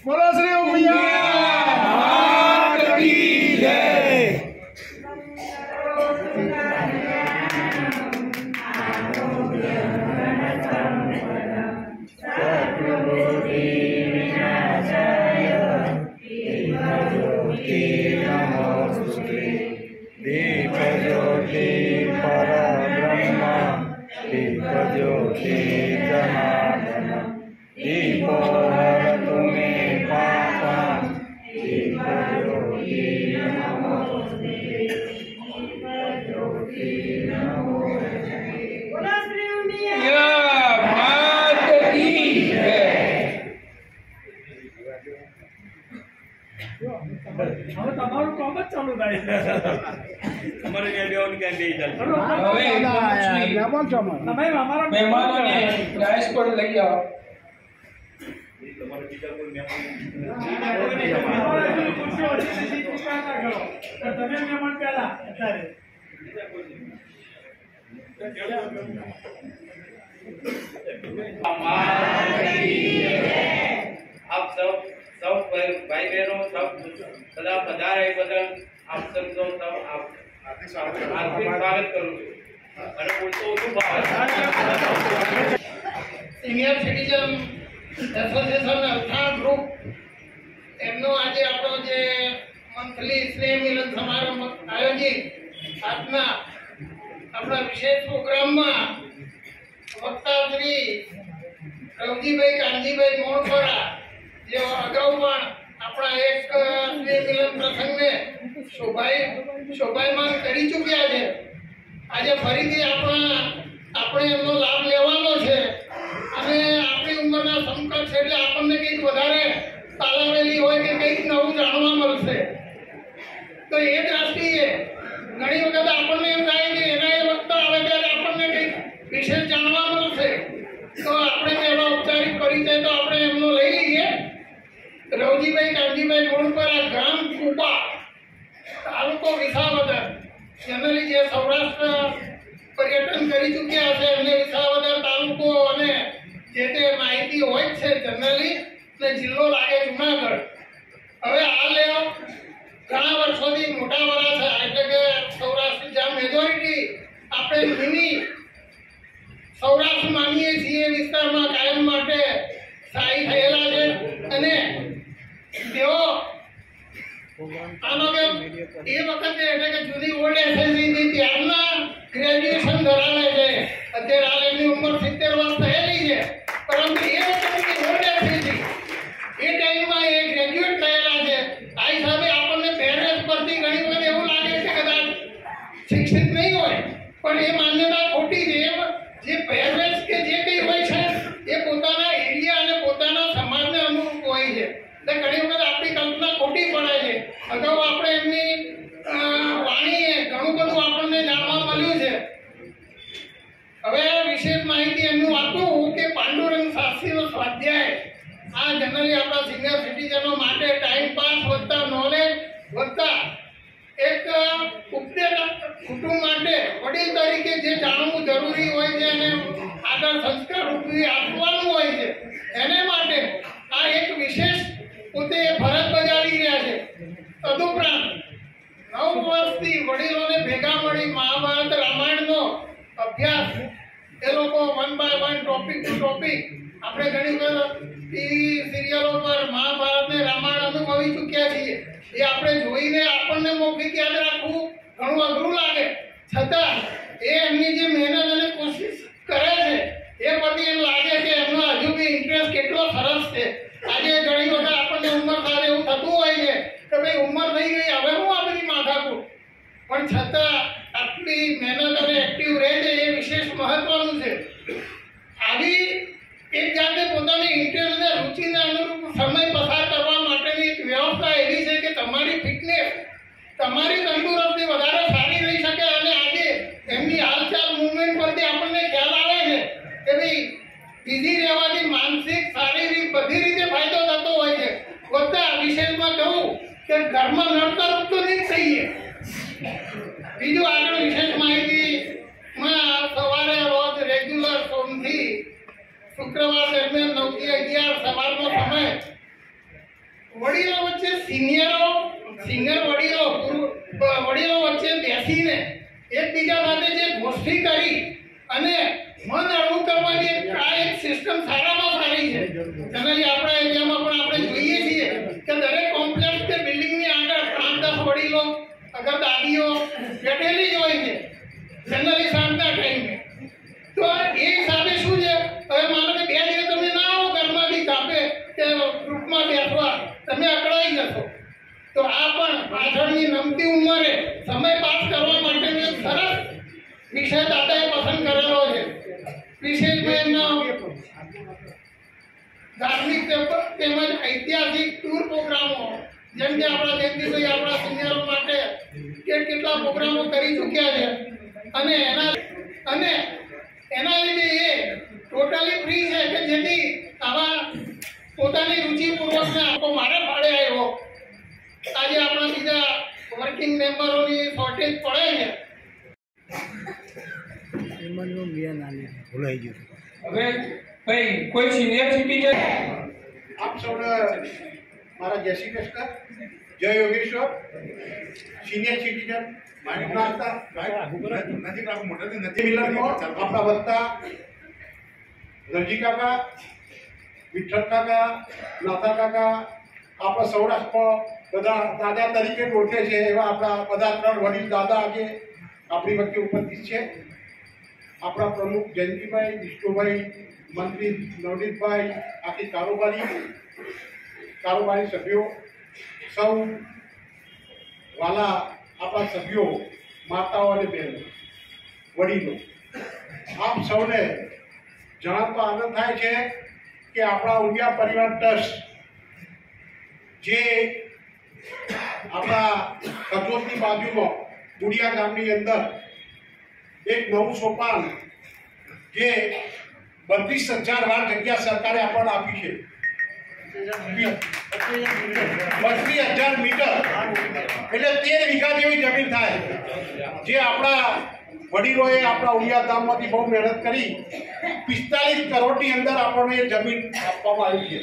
बोलो श्री उमिया की जय। दीप ज्योति परब्रह्म दीप ज्योति जनार्दन दीपो हरतु मे पापं दीप ज्योति नमोस्तुते दीप ज्योति नमोस्तुते। बोलो श्री उमिया मात की जय। તમારું કામ જ ચાલુ થાય અમારે ત્યાં બેઓને ક્યાં દે ચાલશે હવે મહેમાન છો તમે અમારા મહેમાનોને રાઈસ પણ લઈ આવો તમારે બીજા કોઈ મહેમાન તમે મહેમાન પહેલા અત્યારે आप सब भाई बहनों सब सदा पधारे बदल आप सबको सब आप हार्दिक स्वागत करूं અને બોલતો છું સિનિયર સિટીઝન એસોસિએશન અર્થાત ગ્રુપ એમનો આજે આપણો જે મંથલી સ્નેહ મિલન સમારંભ આયોજિત આજના આપણા વિશેષ પ્રોગ્રામમાં વક્તા શ્રી રવજીભાઈ કાનજીભાઈ મોણપરા જે અગાઉ પણ આપણા એક સ્નેહ મિલન પ્રસંગને શોભાયમાન કરી ચૂક્યા છે આજે ફરીથી આપણે એમનો લાભ લેવાનો છે અને આપણી ઉંમરના સમકક્ષ એટલે આપણને કંઈક વધારે તાલાવેલી હોય કે કંઈક નવું જાણવા મળશે તો એ દ્રષ્ટિએ ઘણી વખત આપણને એમ થાય કે એના એ વક્તા આવે ત્યારે આપણને કંઈક વિશેષ જાણવા મળશે તો આપણે એનો ઔપચારિક પરિચય તો આપણે એમનો લઈ લઈએ રવજીભાઈ કાનજીભાઈ મોણપરા ગામ કુપા તાલુકો વિસાવદર જનરલી જે સૌરાષ્ટ્ર પર્યટન કરી ચૂક્યા છે એમને વિસાવદર તાલુકો અને જે તે માહિતી હોય જ છે જનરલી ને જિલ્લો લાગે જુનાગઢ હવે હાલ ઘણા વર્ષોથી મોટા વરા છે એટલે કે સૌરાષ્ટ્ર જ્યાં મેજોરિટી આપણે મિની સૌરાષ્ટ્ર માનીએ છીએ વિસ્તારમાં કાયમ માટે સ્થાયી થયેલા છે અને તેઓ આનો એ વખતે એટલે કે જૂની ઓલ્ડ એસએસસી ત્યારના ગ્રેજ્યુએશન ધરાવે છે અત્યારે હાલ એમની ઉંમર 70 વર્ષ થયેલી છે પરંતુ એ વખતે ઓલ્ડ એસએસસી એ ટાઈમમાં એ ગ્રેજ્યુએટ થયેલા છે આ હિસાબે આપણને પહેરવેશ પરથી ઘણી વખત એવું લાગે છે કદાચ શિક્ષિત નહીં હોય પણ એ માન્યતા ખોટી છે જે પહેરવેશ કે જે કંઈ હોય છે એ પોતાના એરિયા અને પોતાના સમાજને અનુરૂપ હોય છે એટલે ઘણી વખત આપણી કલ્પના ખોટી પડે છે અગાઉ આપણે એમની વાણીએ ઘણું બધું આપણને જાણવા મળ્યું છે હવે વિશેષ માહિતી એમનું આપું કે પાંડુરંગ શાસ્ત્રીનો સ્વાધ્યાય આ જનરલી આપણા સિનિયર સિટીઝનો માટે ટાઈમ પાસ વત્તા નોલેજ વત્તા એક ઉપદેશક કુટુંબ માટે વડીલ તરીકે જે જાણવું જરૂરી હોય છે અને આગળ સંસ્કાર રૂપી આપવાનું હોય છે એને માટે આ એક વિશેષ પોતે ફરજ બજાવી રહ્યા છે તદુપરાંત 9 વર્ષથી વડીલોને ભેગા મળી મહાભારત રામાયણનો અભ્યાસ એ લોકો 1 by 1 ટોપિક ટુ ટોપિક આપણે ઘણી વખત ટીવી સિરિયલો પર મહાભારત ને રામાયણ અનુભવી ચૂક્યા છીએ એ આપણે જોઈને આપણને મૌખિક યાદ રાખવું ઘણું અઘરું લાગે છતાં એ એમની જે મહેનત અને કોશિશ કરે છે એ પરથી એમ લાગે કે એમનો હજુ બી ઇન્ટરેસ્ટ કેટલો સરસ છે આજે ઘણી વખત આપણને ઉંમર સાથે એવું થતું હોય છે કે ભાઈ ઉંમર થઈ ગઈ હવે હું આ બધી માથાકૂટ પણ છતાં આટલી મહેનત અને એક્ટિવ રહે છે એ વિશેષ મહત્વનું છે આવી એક જાતે પોતાની ઇન્ટરેસ્ટ અને રુચિને અનુરૂપ સમય પસાર કરવા માટેની એક વ્યવસ્થા એવી છે કે તમારી ફિટનેસ તમારી તંદુરસ્તી વધારે સારી રહી શકે અને આજે એમની હાલચાલ મૂવમેન્ટ પરથી આપણને ખ્યાલ આવે છે કે ભાઈ બીજી રહેવાથી માનસિક શારીરિક બધી રીતે ફાયદો થતો હોય છે વત્તા વિશેષમાં કહું કે ઘરમાં નડતર તો નહીં થઈએ. બીજું આગળ વિશેષ માહિતીમાં સવારે રોજ રેગ્યુલર સોમથી શુક્રવાર દરમિયાન 9 થી 11 સવારનો સમય વડીલો વચ્ચે સિનિયર વડીલો વચ્ચે બેસીને એકબીજા સાથે જે ગોષ્ઠી કરી અને મન હળવું કરવાની એક સિસ્ટમ સારામાં સારી છે. જનરલી આપણા એરિયામાં પણ આપણે જોઈએ છીએ કે દરેક કોમ્પ્લેક્સ કે બિલ્ડિંગની આગળ 5-10 વડીલો અગર દાદીઓ બેઠેલી જ હોય છે જનરલી સાંજના ટાઈમે. તો એ હિસાબે શું છે, હવે માનો કે 2 દિવસ તમે ના આવો ઘરમાંથી કાપે કે ગ્રુપમાં બેસવા, તમે અકળાઈ જશો. તો આ પણ પાછળની નમતી ઉંમરે સમય પાસ કરવા માટેનો એક સરસ વિષય દાદાએ પસંદ કરેલો છે. વિશેષમાં ધાર્મિક તેમજ ઐતિહાસિક ટૂર પ્રોગ્રામો, જેમ કે આપણા જયંતિભાઈ આપણા સિનિયરો માટે કેટલા પ્રોગ્રામો કરી ચૂક્યા છે અને એના લીધે એ ટોટલી ફ્રી છે કે જેથી આવા પોતાની રુચિપૂર્વકના આપો મારે ભાડે આવ્યો. આજે આપણા બીજા વર્કિંગ મેમ્બરોની શોર્ટેજ પડે છે. ભૂલાઈ ગયું. હવે ભાઈ કોઈ સિનિયર સિટીઝન આપ સૌને મારા જય શ્રી કૃષ્ણ, જય યોગેશ્વર. સિનિયર સિટીઝન આપણા વત્તા રજી કાકા, વિઠ્ઠલ કાકા, નાથા કાકા, આપણા સૌરાષ્ટ્રમાં બધા દાદા તરીકે ઓળખે છે એવા આપણા બધા 3 વડીલ દાદા આજે આપણી વચ્ચે ઉપસ્થિત છે. આપણા પ્રમુખ જયંતિભાઈ, વિષ્ણુભાઈ, મંત્રી નવનીતભાઈ, આખી કારોબારી સભ્યો, સૌ વાલા આપણા સભ્યો, માતાઓ અને બહેનો, વડીલો, આપ સૌને જણાવતો આનંદ થાય છે કે આપણા ઉમિયા પરિવાર ટ્રસ્ટ જે આપણા કચોદની બાજુમાં બુડિયા ગામની અંદર એક નવું સોપાન જે 32,000 વાર જગ્યા સરકારે આપણને આપી છે. 32,000 મીટર એટલે 13 વીઘા જેવી જમીન થાય, જે આપણા વડીલોએ આપણા ઉમિયા ગામમાંથી બહુ મહેનત કરી 45 કરોડની અંદર આપણને એ જમીન આપવામાં આવી છે.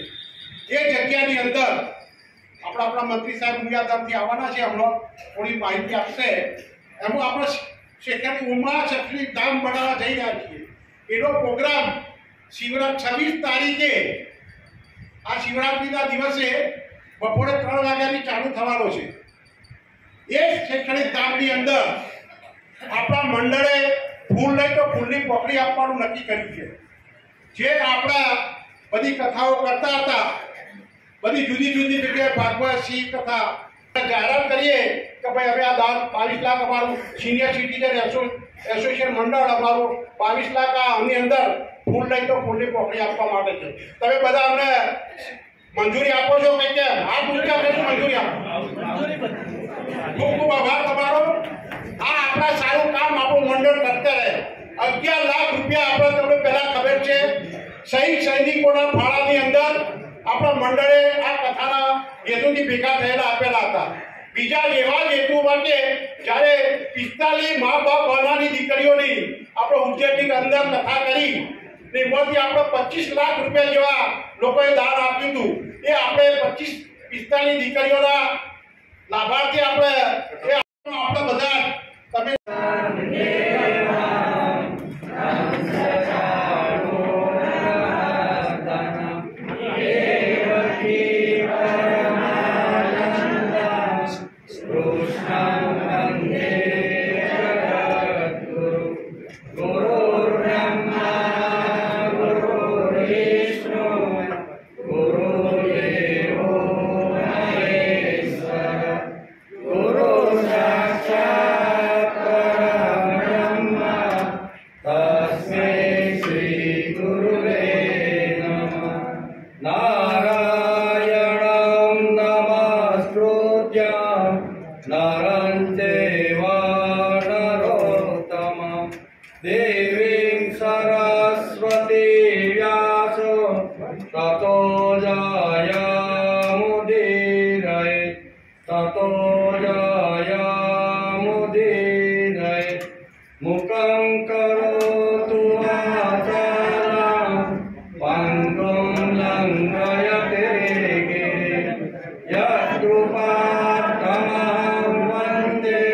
એ જગ્યાની અંદર આપણા મંત્રી સાહેબ ઉમિયા ગામથી આવવાના છે, હમણાં થોડી માહિતી આપશે. એમાં આપણે શેખરની ઉમા શક્તિ ધામ બનાવવા જઈ રહ્યા છીએ. એનો પ્રોગ્રામ 26 તારીખે આ શિવરાત્રીના દિવસે બપોરે 3 વાગ્યાથી ચાલુ થવાનો છે. એ શૈક્ષણિક ધામની અંદર આપણા મંડળે ફૂલ લઈ તો ફૂલની પોખડી આપવાનું નક્કી કર્યું છે. જે આપણા બધી કથાઓ કરતા હતા, બધી જુદી જુદી જગ્યાએ ભાગવત સિંહ કથા જાહેરાત કરીએ કે ભાઈ હવે આ દાન 22 લાખ અમારું સિનિયર સિટીઝન એસોસિએશન મંડળ અમારું 22 લાખ આની અંદર ફૂલ લઈ તો ફૂલની પોખડી આપવા માટે છે. તમે બધા અમને મંજૂરી આપો છો કે કેમ? હાથ ઊંચા કરીને મંજૂરી આપો. ખૂબ ખૂબ આભાર તમારો. આ આપણા સારું કામ આપણું મંડળ કરતા રહે. 11 લાખ રૂપિયા આપણે તમને પહેલા ખબર છે શહીદ સૈનિકોના ફાળાની અંદર આપણા મંડળે આ કથાના હેતુથી ભેગા થયેલા આપેલા હતા. બીજા એવા જ હેતુ માટે જ્યારે 45 મા બાપ વાળાની દીકરીઓની આપણે ઉજ્જૈનની અંદર કથા કરી ને એમાંથી આપણે 25 લાખ રૂપિયા જેવા લોકોએ દાન આપ્યું હતું. એ આપણે 45 દીકરીઓના લાભાર્થી આપણે બધા તમે ततो जयामुदीरये मुखं करोतु वाचालं पङ्गुं लङ्घयते यत्कृपात्तमहं वन्दे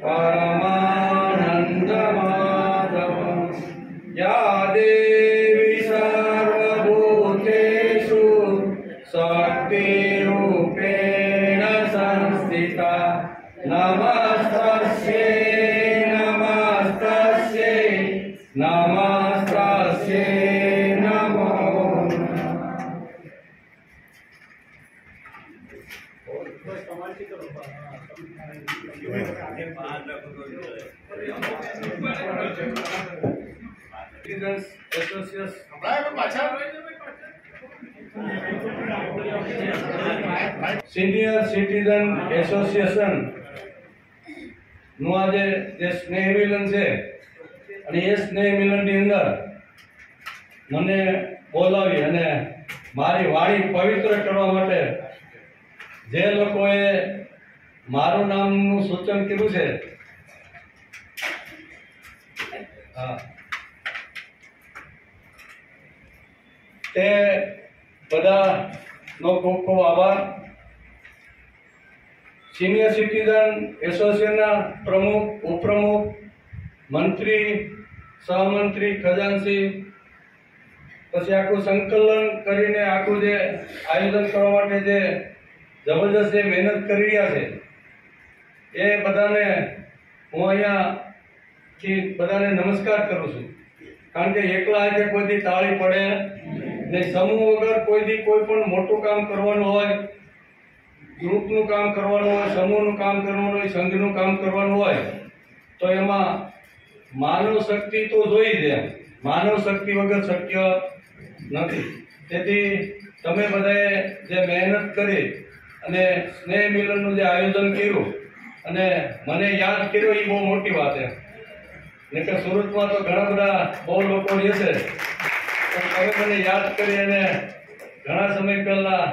परमानन्दमाधवं या देवी सर्वभूतेषु शक्तिरूपेण संस्थिता नमस्तस्यै नमस्तस्यै नमस्तस्यै नमो Citizens Association senior citizen association નું આજે જે સ્નેહ મિલન છે અને એ સ્નેહ મિલનની અંદર મને બોલાવી અને મારી વાણી પવિત્ર કરવા માટે જે લોકોએ મારું નામનું સૂચન કર્યું છે તે બધાનો ખૂબ ખૂબ આભાર. સિનિયર સિટીઝન એસોસિએશનના પ્રમુખ, ઉપપ્રમુખ, મંત્રી, સહમંત્રી, ખજાનચી, પછી આખું સંકલન કરીને આખું જે આયોજન કરવા માટે જે જબરદસ્ત મહેનત કરી રહ્યા છે એ બધાને હું અહીંયાથી બધાને નમસ્કાર કરું છું. કારણ કે એકલા આજે કોઈથી તાળી પડે નહીં. સમૂહ વગર કોઈથી કોઈ પણ મોટું કામ કરવાનું હોય, ગ્રુપનું કામ કરવાનું હોય, સમૂહનું કામ કરવાનું હોય, સંઘનું કામ કરવાનું હોય તો એમાં માનવ શક્તિ તો જોઈ જ. માનવ શક્તિ વગર શક્ય નથી. તેથી તમે બધાએ જે મહેનત કરી અને સ્નેહ મિલનનું જે આયોજન કર્યું અને મને યાદ કર્યો એ બહુ મોટી વાત છે. નહીં કે સુરતમાં તો ઘણા બધા બહુ લોકો રહેશે, પણ તમે મને યાદ કરી અને ઘણા સમય પહેલા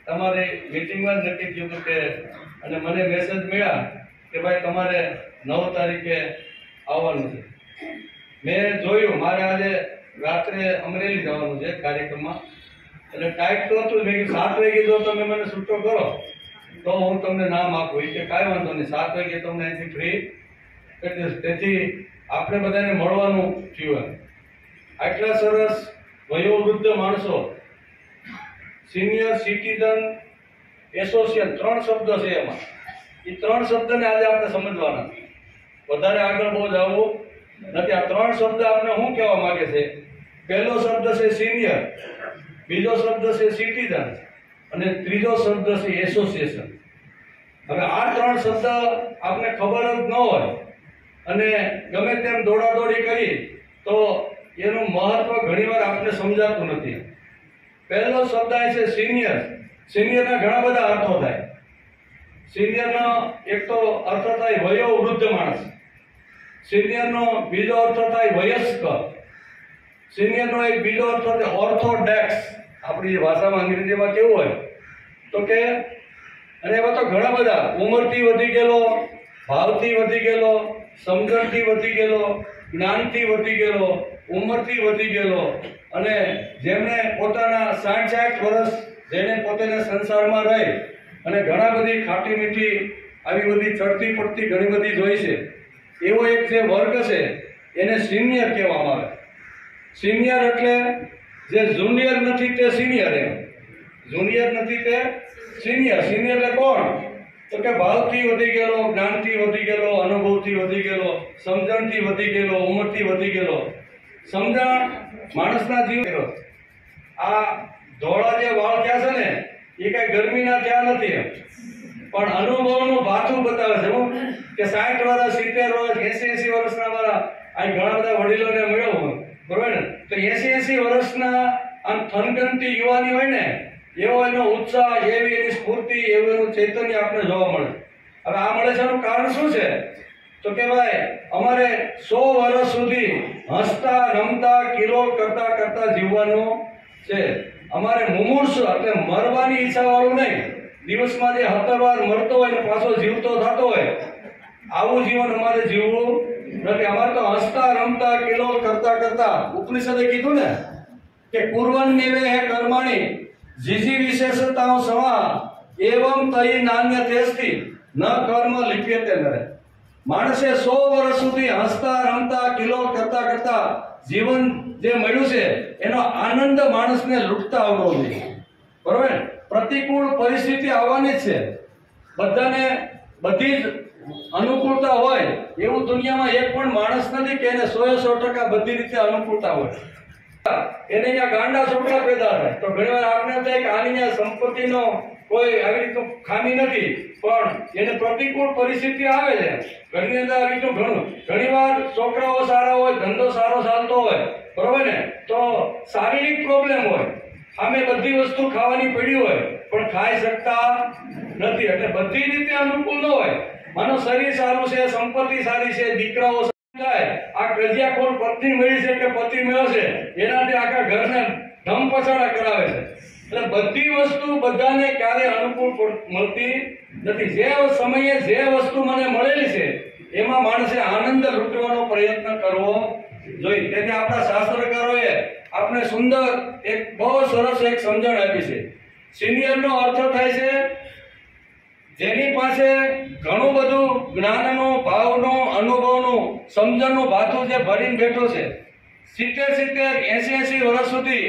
તમારી મિટિંગમાં જ નક્કી થયું હતું કે અને મને મેસેજ મળ્યા કે ભાઈ તમારે 9 તારીખે આવવાનું છે. મેં જોયું મારે આજે રાત્રે અમરેલી જવાનું છે કાર્યક્રમમાં, એટલે ટાઈટ તો હતું. મેં 7 વાગે જો તમે મને છૂટો કરો તો હું તમને નામ આપું. કે કાંઈ વાંધો નહીં, 7 વાગે તમને અહીંથી ફ્રી કરી દઈશ. તેથી આપણે બધાને મળવાનું થયું. આટલા સરસ વયોવૃદ્ધ માણસો, સિનિયર સિટીઝન એસોસિએશન, 3 શબ્દ છે એમાં. એ 3 શબ્દને આજે આપણે સમજવાના, વધારે આગળ બહુ જવું નથી. આ 3 શબ્દ આપણે શું કહેવા માંગે છે? પહેલો શબ્દ છે સિનિયર, બીજો શબ્દ છે સિટીઝન અને ત્રીજો શબ્દ છે એસોસિએશન. હવે આ 3 શબ્દ આપણે ખબર જ ન હોય અને ગમે તેમ દોડાદોડી કરી તો એનું મહત્વ ઘણીવાર આપણે સમજાતું નથી. પહેલો શબ્દ છે સિનિયર. સિનિયરના ઘણા બધા અર્થો થાય. સિનિયરનો એક તો અર્થ થાય વયોવૃદ્ધ માણસ. સિનિયરનો બીજો અર્થ થાય વયસ્ક. સિનિયરનો એક બીજો અર્થ થાય ઓર્થોડોક્સ. આપણી ભાષામાં અંગ્રેજીમાં કેવું હોય તો કે, અને એવા તો ઘણા બધા, ઉંમરથી વધી ગયેલો, ભાવથી વધી ગયેલો, સમજણથી વધી ગયેલો, જ્ઞાનથી વધી ગયેલો, ઉંમરથી વધી ગયેલો, અને જેમણે પોતાના 60-60 વર્ષ જેને પોતાના સંસારમાં રહી અને ઘણા બધી ખાટી મીઠી આવી બધી ચડતી પડતી ઘણી બધી જોઈ છે, એવો એક જે વર્ગ છે એને સિનિયર કહેવામાં આવે. સિનિયર એટલે જે જુનિયર નથી તે સિનિયર, એમ જુનિયર નથી તે સિનિયર. સિનિયર એટલે કોણ? તો કે ભાવથી વધી ગયેલો, જ્ઞાનથી વધી ગયેલો, અનુભવથી વધી ગયેલો, સમજણથી વધી ગયેલો, ઉંમરથી વધી ગયેલો. સમજણ માણસના જીવ. આ ધોળા જે વાળ થયા છે ને એ કઈ ગરમીના થયા નથી, પણ અનુભવનું ભાથું બતાવે છે. હું કે 60 વર્ષ, 70 વર્ષ, 80 વર્ષના મારા અહીં ઘણા બધા વડીલોને મળ્યો હું, બરોબર ને? તો 80 વર્ષના આમ થનગનતી યુવાની હોય ને, એવો એનો ઉત્સાહ, એવી એની સ્ફૂર્તિ, એવું એનું ચૈતન્ય આપણે જોવા મળે. હવે આ મળે છે એનું કારણ શું છે? તો કે ભાઈ અમારે 100 વર્ષ સુધી હસતા રમતા કિલો કરતા કરતા જીવવાનું છે. અમારે મુમૂર્ષ એટલે મરવાની ઈચ્છા વાળું નહીં, દિવસમાં જે 17 વાર મરતો હોય ને પાછો જીવતો થતો હોય, આવું જીવન અમારે જીવવું નથી. અમારે તો હસતા રમતા કિલો કરતા કરતા ઉપનિષદે કીધું ને કે પૂર્વન નિવે હે કર્માણી જીજી વિશેષતાઓ સમા એવમ તઈ નાન્ય તેસ્તી ન કર્મ લિપ્યતે નરે. માણસે 100 વર્ષ સુધી હસતા રમતા કિલો કરતા કરતા જીવન જે મળ્યું છે એનો આનંદ માણસને લૂંટતા આવડવો જોઈએ. બરોબર? પ્રતિકૂળ પરિસ્થિતિ આવવાની જ છે. બધાને બધી જ અનુકૂળતા હોય એવું દુનિયામાં એક પણ માણસ નથી કે એને 100% બધી રીતે અનુકૂળતા હોય. એને અહીંયા ગાંડા છોકરા પેદા થાય તો ઘણીવાર આપણે થાય કે આની અહીંયા સંપત્તિનો કોઈ આવી રીતનું ખામી નથી, પણ એને પ્રતિકૂળ પરિસ્થિતિ આવે છે. ઘરની અંદર આવી રીતનું ઘણીવાર છોકરાઓ સારા હોય, ધંધો સારો ચાલતો હોય, બરોબર ને, તો શારીરિક પ્રોબ્લેમ હોય, સામે બધી વસ્તુ ખાવાની પડી હોય પણ ખાઈ શકતા નથી. એટલે બધી રીતે અનુકૂળ ન હોય. માનો શરીર સારું છે, સંપત્તિ સારી છે, દીકરાઓ થાય, આ કજિયાખોર પત્ની મળી છે કે પતિ મળ્યો છે એનાથી આખા ઘરને ધમ પછાડા કરાવે છે. એટલે બધી વસ્તુ બધાને ક્યારે અનુકૂળ મળતી નથી. જે સમયે જે વસ્તુ મને મળેલી છે એમાં માણસે આનંદ લૂંટવાનો પ્રયત્ન કરવો જોઈએ. તેથી આપણા શાસ્ત્રકારોએ આપણે સુંદર એક બહુ સરસ એક સમજણ આપી છે. સિનિયરનો અર્થ થાય છે જેની પાસે ઘણું બધું જ્ઞાનનું, ભાવનું, અનુભવનું, સમજણનું ભાથું જે ભરીને બેઠો છે. 70, 80 વર્ષ સુધી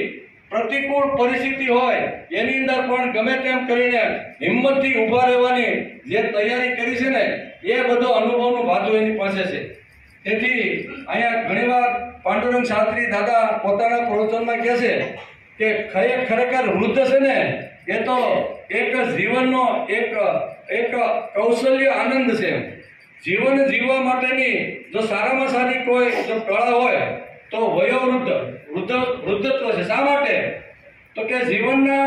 પ્રતિકૂળ પરિસ્થિતિ હોય એની અંદર પણ ગમે તેમ કરીને હિંમતથી ઊભા રહેવાની જે તૈયારી કરી છે ને એ બધો અનુભવનું ભાથું એની પાસે છે. તેથી અહીંયા ઘણીવાર પાંડુરંગ શાસ્ત્રી દાદા પોતાના પ્રવચનમાં કહે છે કે ખરેખર વૃદ્ધ છે ને એ તો એક જીવનનો એક કૌશલ્ય આનંદ છે. જીવન જીવવા માટેની જો સારામાં સારી કોઈ જો કળા હોય તો વૃદ્ધત્વ છે. શા માટે? તો કે જીવનના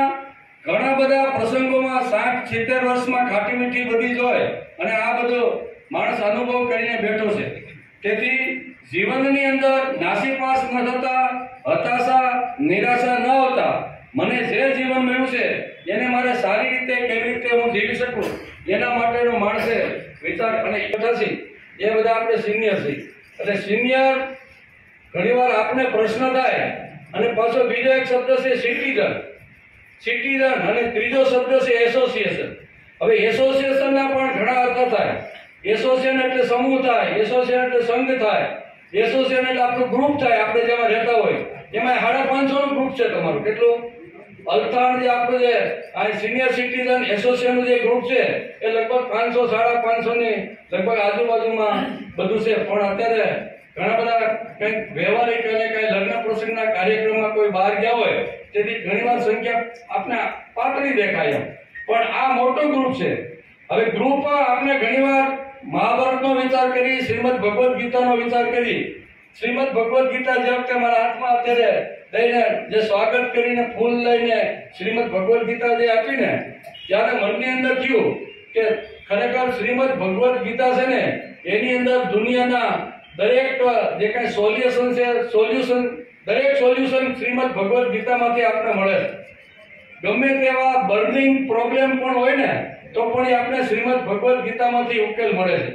ઘણા બધા પ્રસંગોમાં 60-70 વર્ષમાં ખાટી મીઠી બધી જ હોય અને આ બધો માણસ અનુભવ કરીને બેઠો છે. તેથી જીવનની અંદર નાસીપાસ ન થતા, હતાશા, નિરાશા ન આવતા, મને જે જીવન મળ્યું છે એને મારે સારી રીતે કેવી રીતે હું જીવી શકું એના માટેનો માણસે વિચાર અને છે. એ બધા આપણે સિનિયર છીએ. એટલે સિનિયર ઘણીવાર આપણે પ્રશ્ન થાય અને પાછો બીજો એક શબ્દ છે સિટીઝન અને ત્રીજો શબ્દ છે એસોસિએશન. હવે એસોસિએશનના પણ ઘણા અર્થ થાય. એસોસિએશન એટલે સમૂહ થાય, એસોસિએશન એટલે સંઘ થાય, એસોસિએશન એટલે આપણું ગ્રુપ થાય. આપણે જેમાં રહેતા હોય એમાં 550 નું ગ્રુપ છે તમારું. કેટલું? અલથાણ જે આપણું જે આ સિનિયર સિટીઝન એસોસિએશનનું જે ગ્રુપ છે એ લગભગ 500-550 ની લગભગ આજુબાજુમાં બધું છે. પણ અત્યારે ઘણા બધા કંઈક વ્યવહારિક અને કંઈ લગ્ન પ્રસંગના કાર્યક્રમમાં કોઈ બહાર ગયા હોય તેથી ઘણીવાર સંખ્યા આપણે પાતળી દેખાય. પણ આ મોટો ગ્રુપ છે. હવે ગ્રુપ આપણે ઘણીવાર મહાભારતનો વિચાર કરી, શ્રીમદ ભગવદ્ ગીતાનો વિચાર કરી. શ્રીમદ ભગવદ્ ગીતા જે વખતે મારા હાથમાં અત્યારે લઈને જે સ્વાગત કરીને ફૂલ લઈને શ્રીમદ ભગવદ્ ગીતા જે આપીને ત્યારે મનની અંદર થયું કે ખરેખર શ્રીમદ ભગવદ્ ગીતા છે ને એની અંદર દુનિયાના દરેક જે કઈ સોલ્યુશન છે દરેક સોલ્યુશન શ્રીમદ ભગવદ્ ગીતામાંથી આપણે મળે છે. ગમે તેવા બર્નિંગ પ્રોબ્લેમ પણ હોય ને તો પણ એ આપણે શ્રીમદ ભગવદ્ ગીતામાંથી ઉકેલ મળે છે.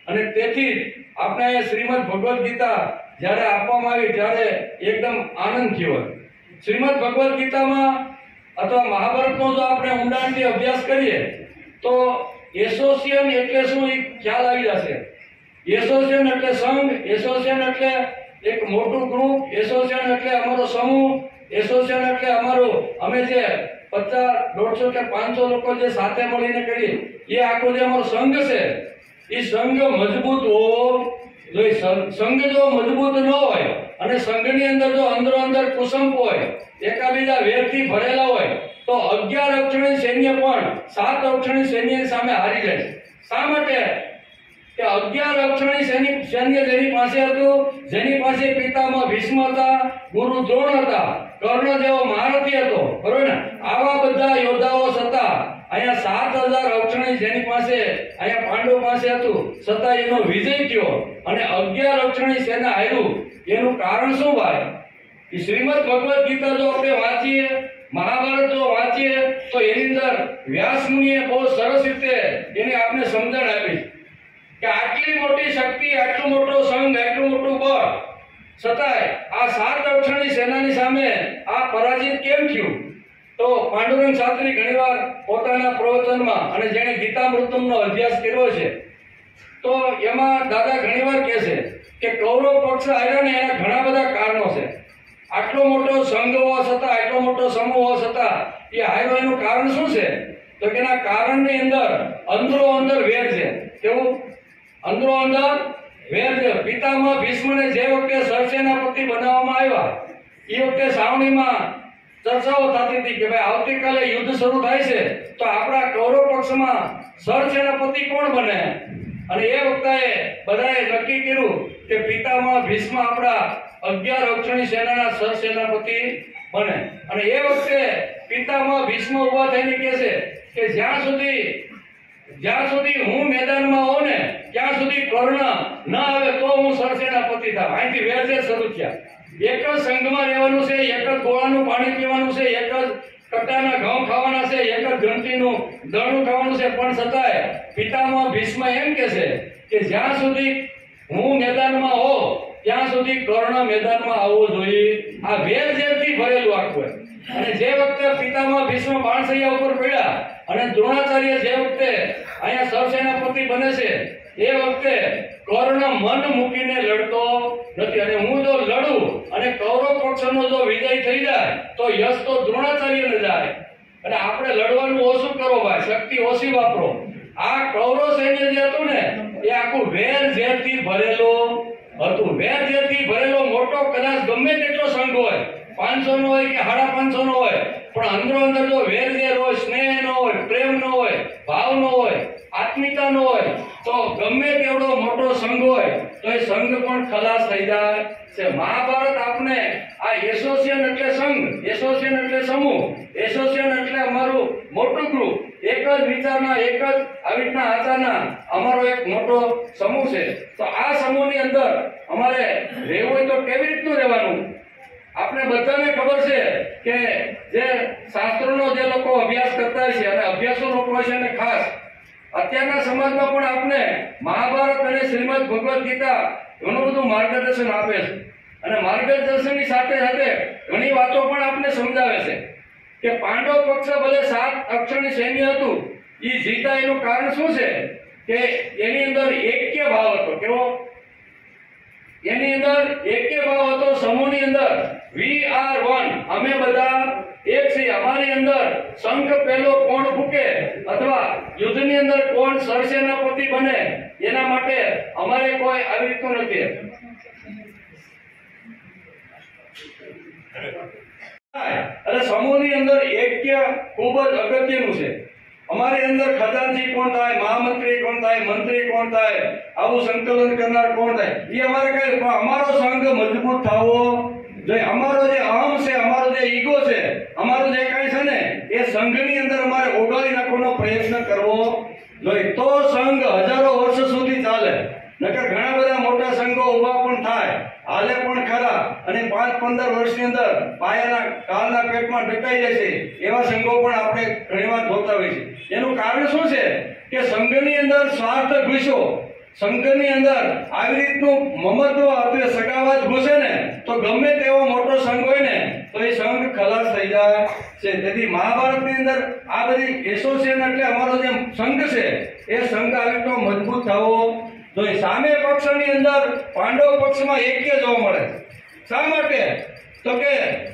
અને તેથી આપણે શ્રીમદ ભગવદ્ ગીતા જ્યારે આપવામાં આવી ત્યારે એકદમ આનંદ થયો. શ્રીમદ ભગવદ્ ગીતામાં અથવા મહાભારતનો જો આપણે ઊંડાણથી અભ્યાસ કરીએ તો એસોસિએશન એટલે શું એ ખ્યાલ આવી જશે. એસોસિએશન એટલે સંઘ, એસોસિએશન એટલે એક મોટું ગ્રુપ, એસોસિએશન એટલે અમારો સમૂહ, એસોસિએશન એટલે અમારું અમે જે 50, 150 કે 500 લોકો જે સાથે મળીને કરીએ એ આખો જે અમારો સંઘ છે એ સંઘ મજબૂત હોવો જોઈએ. સંઘ જો મજબૂત ન હોય અને સંઘની અંદર જો અંદરો અંદર કુસંપ હોય, એકાબીજા વેરથી ભરેલા હોય તો 11 અક્ષણી સૈન્ય પણ 7 અક્ષણી સૈન્યની સામે હારી જાય. શા માટે? કે 11 અક્ષણી સૈન્ય જેની પાસે હતું, જેની પાસે પિતામહ ભીષ્મ હતા, ગુરુ દ્રોણ હતા, કર્ણ જેવો મહારથી હતો, બરોબર ને, આવા બધા યોદ્ધાઓ છતાં અહીંયા 7000 અક્ષણી જેની પાસે અહીંયા પાંડવ પાસે હતું છતાં એનો વિજય થયો અને 11 અક્ષણી સેના હાર્યું. એનું કારણ શું ભાઈ? કે શ્રીમદ ભગવદ્ ગીતા જો આપણે વાંચીએ, મહાભારત જો વાંચીએ તો એની અંદર વ્યાસમુનિએ બહુ સરસ રીતે એની આપને સમજણ આપી કે આટલી મોટી શક્તિ, આટલું મોટો સંઘ, આટલું મોટું બળ, છતાંય આ 7 અક્ષરની સેનાની સામે આ પરાજિત કેમ થયું? તો પાંડુરંગ શાસ્ત્રી ઘણીવાર પોતાના પ્રવચનમાં અને જેણે ગીતામૃતમનો અભ્યાસ કર્યો છે તો એમાં દાદા ઘણીવાર કહે છે કે કૌરવ પક્ષ આવ્યા ને એના ઘણા બધા કારણો છે. આટલો મોટો સંઘ હોવા છતાં, આટલો મોટો સમૂહ હોવા છતાં એ હાર્યો એનું કારણ શું છે? તો કે એના કારણની અંદર અંદરો અંદર વેર છે. કેવું? અંદરો અંદર વેર છે. પિતામહ ભીષ્મને જે વખતે સરસેનાપતિ બનાવવામાં આવ્યા એ વખતે સાવણીમાં ચર્ચાઓ થતી હતી કે ભાઈ આવતીકાલે યુદ્ધ શરૂ થાય છે તો આપણા કૌરવ પક્ષમાં સરસેનાપતિ કોણ બને? અને એ વખતે બધાએ નક્કી કર્યું કે પિતામહ ભીષ્મ આપણા 11 અક્ષરની સેનાના સરસેનાપતિ બને. અને એ વખતે પિતામહ ભીષ્મ ઉભા થઈને કહે છે કે જ્યાં સુધી હું મેદાનમાં હોઉં ને ત્યાં સુધી કર્ણ ન આવે તો હું સરસેનાપતિ થાવ. અહીંથી વેરઝેર શરૂ થયા. એક જ સંઘમાં રહેવાનું છે, એક જ ગોળાનું પાણી પીવાનું છે, એક જ કટ્ટાના ઘઉં ખાવાના છે, એક જ ઘંટીનું દળનું ખાવાનું છે, પણ છતાંય પિતામહ ભીષ્મ એમ કહે છે કે જ્યાં સુધી હું મેદાનમાં હોઉં ત્યાં સુધી કર્ણ મેદાનમાં આવવું જોઈએ. આ વેરઝેરથી ભરેલું આખું. અને જે વખતે પિતામહ ભીષ્મ બાણસૈયા ઉપર પડ્યા અને દ્રોણાચાર્ય જે વખતે અહીંયા સરસેનાપતિ બને છે એ વખતે કર્ણ મન મૂકીને લડતો નથી. અને હું જો લડું અને કૌરવ પક્ષનો જો વિજય થઈ જાય તો યશ તો દ્રોણાચાર્યને જાય. અને આપણે લડવાનું ઓછું કરો ભાઈ, શક્તિ ઓછી વાપરો. આ કૌરવ સૈન્ય જે હતું ને એ આખું વેરઝેરથી ભરેલું હતું. વેરઝેરથી ભરેલો મોટો કદાચ ગમે તેટલો સંઘ હોય, 500 નો હોય કે 550 નો હોય, પણ અંદરો અંદર જો વેરઝેર હોય, સ્નેહ નો હોય, પ્રેમ નો હોય, ભાવ નો હોય, આત્મિકતા નો હોય તો ગમે તેવડો મોટો સંઘ હોય તો એ સંઘ પણ ખલાસ થઈ જાય છે. મહાભારત આપને આ એસોસિએશન એટલે સંઘ, એસોસિએશન એટલે સમૂહ, એસોસિએશન એટલે અમારું મોટું ગ્રુપ, એક જ વિચારના, એક જ આવી રીતના આચારના અમારો એક મોટો સમૂહ છે. તો આ સમૂહની અંદર અમારે રહેવું હોય તો કેવી રીતનું રહેવાનું? આપણે બધાને ખબર છે કે જે શાસ્ત્રોનો જે લોકો અભ્યાસ કરતા હોય છે અને અભ્યાસો લોકો છે અને ખાસ અત્યારના સમાજમાં પણ આપણે મહાભારત અને શ્રીમદ ભગવદ્ ગીતા ઘણું બધું માર્ગદર્શન આપે છે. અને માર્ગદર્શનની સાથે સાથે ઘણી વાતો પણ આપણે સમજાવે છે કે પાંડવ પક્ષ ભલે 7 અક્ષરની સૈન્ય હતું, એ જીતા એનું કારણ શું છે કે એની અંદર એક્ય ભાવ હતો. કેવો? એની અંદર એક્ય ભાવ હતો. સમૂહની અંદર વી આર વન, અમે બધા એક છીએ. અમારી અંદર સંઘ પહેલો કોણ ફૂકે અથવા યુદ્ધની અંદર કોણ સરસેનાપતિ બને એના માટે અમારે કોઈ આવી રીતનું નથી. એટલે સમૂહની અંદર એક્ય ખૂબ જ અગત્યનું છે. અમારી અંદર ખજાનચી કોણ થાય, મહામંત્રી કોણ થાય, મંત્રી કોણ થાય, આવું સંકલન કરનાર કોણ થાય, એ અમારે કઈ, પણ અમારો સંઘ મજબૂત થવો જોઈએ. અમારો જે અહમ છે, અમારો જે ઈગો છે, અમારું જે કઈ છે ને એ સંઘની અંદર અમારે ઓગાળી નાખવાનો પ્રયત્ન કરવો જોઈએ. તો સંઘ હજારો વર્ષ સુધી ચાલે. નકર ઘણા બધા મોટા સંઘો ઉભા પણ થાય, હાલે પણ ખરા, અને 5-15 વર્ષની અંદર પાયાના કાળના પેટમાં ડકાઈ જાય છે. એવા સંઘો પણ આપણે ઘણીવાર જોતા હોઈએ છીએ. એનું કારણ શું છે કે સંઘની અંદર સ્વાર્થ ઘૂસ્યો. સંઘની અંદર આવી રીતનું મમત્વ અથવા સગાવાદ ઘૂસે ને તો ગમે તેવો મોટો સંઘ હોય ને તો એ સંઘ ખલાસ થઈ જાય છે. તેથી મહાભારતની અંદર આ બધી એસોસિએશન એટલે અમારો જે સંઘ છે એ સંઘ આવી રીતનો મજબૂત થવો જોઈએ. સામે પક્ષની અંદર પાંડવ પક્ષમાં એક્ય જોવા મળે. શા માટે? તો કે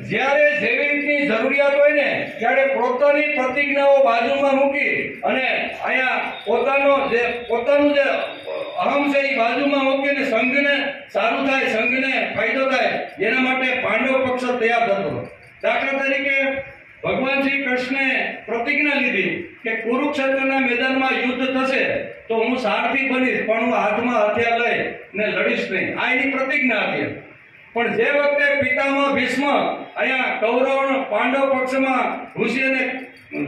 જ્યારે જેવી રીતની જરૂરિયાત હોય ને ત્યારે પોતાની પ્રતિજ્ઞાઓ બાજુમાં મૂકી અને અહીંયા પોતાનું જે અહમ છે એ બાજુમાં મૂકીને સંઘને સારું થાય, સંઘને ફાયદો થાય એના માટે પાંડવ પક્ષ તૈયાર થતો. દાખલા તરીકે ભગવાન શ્રી કૃષ્ણે પ્રતિજ્ઞા લીધી કે કુરુક્ષેત્રના મેદાનમાં યુદ્ધ થશે તો હું સારથી બનીશ, પણ હું હાથમાં હથિયાર લઈને લડીશ નહીં. આ એની પ્રતિજ્ઞા હતી. પણ જે વખતે પિતામહ ભીષ્મ અહીંયા કૌરવ પાંડવ પક્ષમાં ઘૂસી અને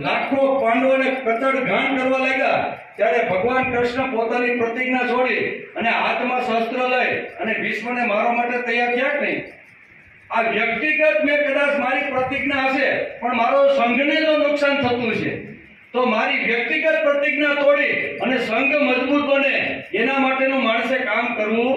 લાખો પાંડવોને કચડ ઘાણ કરવા લાગ્યા ત્યારે ભગવાન કૃષ્ણ પોતાની પ્રતિજ્ઞા છોડી અને હાથમાં શસ્ત્ર લઈ અને ભીષ્મને મારવા માટે તૈયાર થયા કે નહીં? આ વ્યક્તિગત મેં કદાચ મારી પ્રતિજ્ઞા હશે પણ મારો સંઘને જો નુકસાન થતું છે તો મારી વ્યક્તિગત પ્રતિજ્ઞા તોડી અને સંઘ મજબૂત બને એના માટેનું માણસે કામ કરવું.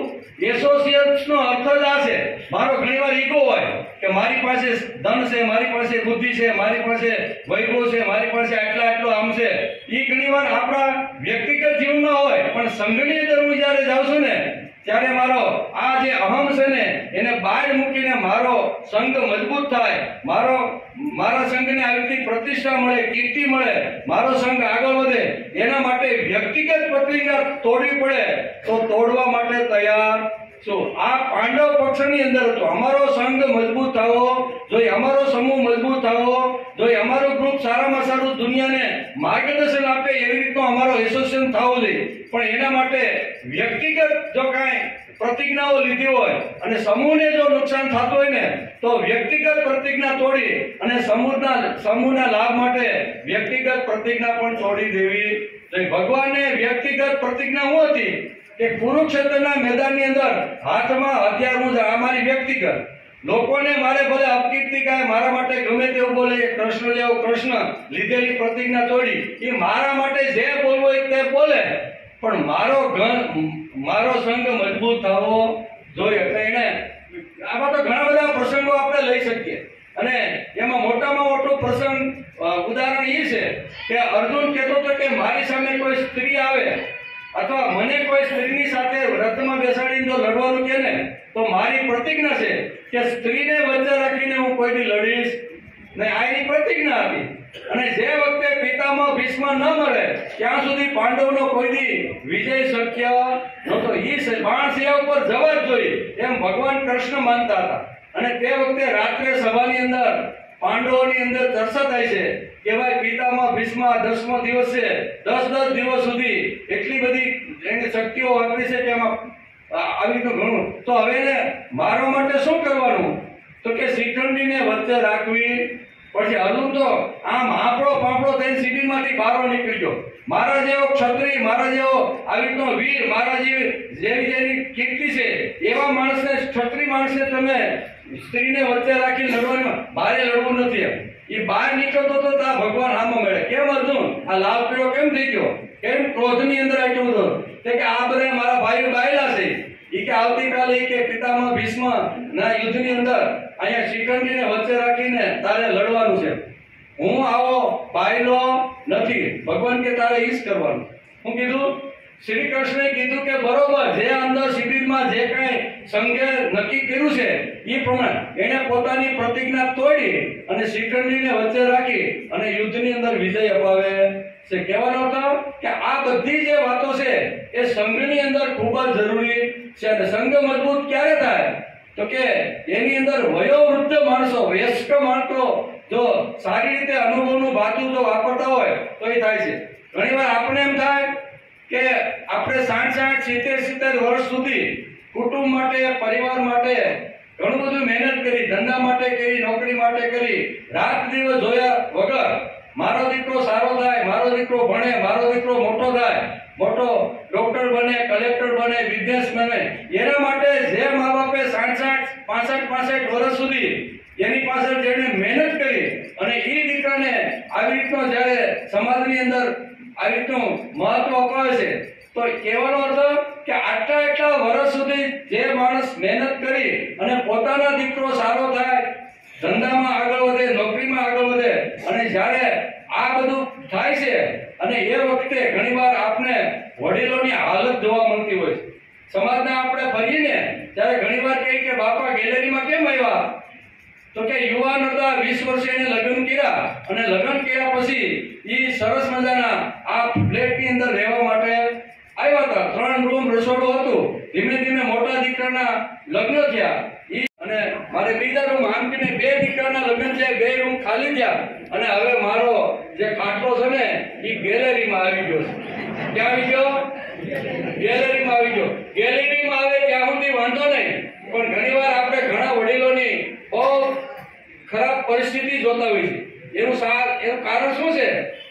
એસોસિએશનનો અર્થ જ આ છે. મારો ઘણીવાર ઈગો હોય કે મારી પાસે ધન છે, મારી પાસે બુદ્ધિ છે, મારી પાસે વૈભવ છે, મારી પાસે આટલો આમ છે. એ ઘણીવાર આપણા વ્યક્તિગત જીવનમાં હોય, પણ સંઘની અંદર હું જ્યારે જાઉં છું ને ત્યારે મારો આ જે અહમ છે ને એને બહાર મૂકીને મારો સંઘ મજબૂત થાય, મારા સંઘને આવી રીતે પ્રતિષ્ઠા મળે, કીર્તિ મળે, મારો સંઘ આગળ વધે, એના માટે વ્યક્તિગત પ્રતિજ્ઞા તોડવી પડે તો તોડવા માટે તૈયાર છું. આ પાંડવ પક્ષની અંદર હતો. અમારો સંઘ મજબૂત થવો જોઈએ, અમારો સમૂહ મજબૂત થવો જોઈએ, અમારો ગ્રુપ સારામાં સારું દુનિયાને માર્ગદર્શન આપે એવી રીતનો અમારો એસોસિએશન થવું જોઈએ. પણ એના માટે વ્યક્તિગત જો કાંઈ પ્રતિજ્ઞાઓ લીધી હોય અને સમૂહને જો નુકસાન થતું હોય ને તો વ્યક્તિગત પ્રતિજ્ઞા તોડી અને સમૂહના લાભ માટે વ્યક્તિગત પ્રતિજ્ઞા પણ તોડી દેવી જોઈએ. ભગવાનને વ્યક્તિગત પ્રતિજ્ઞા શું હતી કે કુરુક્ષેત્રના મેદાનની અંદર હાથમાં હથિયાર મુદ્રા, આ મારી વ્યક્તિગત. લોકોને મારે ભલે અપકીર્તિ કહે, મારા માટે ગમે તેવું બોલે, કૃષ્ણ જેવો કૃષ્ણ, લીધેલી પ્રતિજ્ઞા તોડી, એ મારા માટે જે બોલવું હોય તે બોલે, પણ મારો સંઘ મજબૂત થવો જોઈએ. એટલે એને આમાં તો ઘણા બધા પ્રસંગો આપણે લઈ શકીએ અને એમાં મોટામાં મોટો પ્રસંગ ઉદાહરણ એ છે કે અર્જુન કહેતો હતો કે મારી સામે કોઈ સ્ત્રી આવે અથવા મને કોઈ સ્ત્રીની સાથે રથમાં બેસાડીને જો લડવાનું કહે ને તો મારી પ્રતિજ્ઞા છે કે સ્ત્રીને વચ્ચે રાખીને હું કોઈથી લડીશ નહીં. આ એની પ્રતિજ્ઞા હતી. અને જે વખતે પિતામહ ભીષ્મ ન મળે ત્યાં સુધી પાંડવનો કોઈથી વિજય શક્ય નહોતો. એ બાણ સેવા ઉપર જવા જ જોઈએ એમ ભગવાન કૃષ્ણ માનતા હતા. અને તે વખતે રાત્રે સભાની અંદર પાંડવોની અંદર ચર્ચા થાય છે કે ભાઈ પિતામહ ભીષ્મ 10મો દિવસ છે, 10 દિવસ સુધી એટલી બધી એની શક્તિઓ વાપરી છે કે એમાં આવી તો ઘણું. તો હવે મારા માટે શું કરવાનું? તો કે શિખંડીને વચ્ચે રાખવી. પછી અર્જુન તો આમ હાંફળો ફાંફળો થઈને શિબિરમાંથી બહાર નીકળી ગયો. મારા જેવો ક્ષત્રિય, મારા જેવો આવી રીતનો વીર, મારા જેવી કીર્તિ છે એવા માણસને, ક્ષત્રિય માણસને તમે સ્ત્રીને વચ્ચે રાખી લડવામાં બારે લડવું નથી. એ બહાર નીકળતો તો આ ભગવાન આમાં મળે. કેમ અર્જુન આ લાભ પીળો કેમ થઈ ગયો? કેમ ક્રોધની અંદર આટલું બધું? કે આ બધા મારા ભાઈઓ બાયલા છે. એ કે આવતીકાલે કે પિતામહ ભીષ્મ ના યુદ્ધની અંદર અહીંયા શિખંડીને વચ્ચે રાખીને તારે લડવાનું છે. હું આવો બાયલો નથી. ભગવાન કે તારે ઈ જ કરવાનું. હું કીધું શ્રી કૃષ્ણે કીધું કે બરોબર, જે અંદર શિબિરમાં જે કાંઈ સંઘે નક્કી કર્યું છે એ પ્રમાણે એને પોતાની પ્રતિજ્ઞા તોડી અને શિખંડીને વચ્ચે રાખી અને યુદ્ધની અંદર વિજય અપાવે છે. કહેવાનો હતો કે આ બધી જે વાતો છે એ સંઘની અંદર ખૂબ જ જરૂરી છે. અને સંઘ મજબૂત ક્યારે થાય? તો કે એની અંદર વયોવૃદ્ધ માણસો, વયસ્ક માણસો જો સારી રીતે અનુભવનું ભાતું જો વાપરતા હોય તો એ થાય છે. ઘણીવાર આપણે એમ થાય કે આપણે 60, 70 વર્ષ સુધી કુટુંબ માટે, પરિવાર માટે ઘણું બધું મહેનત કરી, ધંધા માટે કરી, નોકરી માટે કરી, રાત દિવસ જોયા વગર મારો દીકરો સારો થાય, મારો દીકરો ભણે, મારો દીકરો મોટો થાય, મોટો ડોક્ટર બને, કલેક્ટર બને, બિઝનેસ બને, એના માટે જે મા બાપે 60, 65 વર્ષ સુધી એની પાછળ જેને મહેનત કરી અને એ દીકરાને આવી રીતનો જ્યારે સમાજની અંદર આવી રીતનું મહત્વ અપાવે છે તો કહેવાનો અર્થ કે આટલા વર્ષ સુધી જે માણસ મહેનત કરી અને પોતાના દીકરો સારો થાય, ધંધામાં આગળ વધે, નોકરીમાં આગળ વધે અને જ્યારે આ બધું થાય છે અને એ વખતે ઘણીવાર આપણે વડીલોની હાલત જોવા મળતી હોય છે. સમાજના આપણે ફરીને ત્યારે ઘણીવાર કહીએ કે બાપા ગેલેરીમાં કેમ આવ્યા? તો કે યુવાન હતા, 20 વર્ષે એને લગ્ન કર્યા અને લગ્ન કર્યા પછી એ સરસ મજાના આ ફ્લેટની અંદર રહેવા માટે આવ્યા હતા. 3 રૂમ, રસોડું હતું. ધીમે ધીમે મોટા દીકરાના લગ્ન થયા અને મારે બીજા રૂમ, આમ કરીને 2 દીકરાના લગ્ન થયા, 2 રૂમ ખાલી થયા અને હવે મારો જે ખાટલો છે ને એ ગેલેરીમાં આવી ગયો છે. ક્યાં આવી ગયો? ગેલેરીમાં આવી ગયો. ગેલેરીમાં આવે ત્યાં સુધી વાંધો નહીં, પણ ઘણીવાર આપણે ઘણા વડીલોની બહુ ખરાબ પરિસ્થિતિ જોતા હોય છે. એનું કારણ શું છે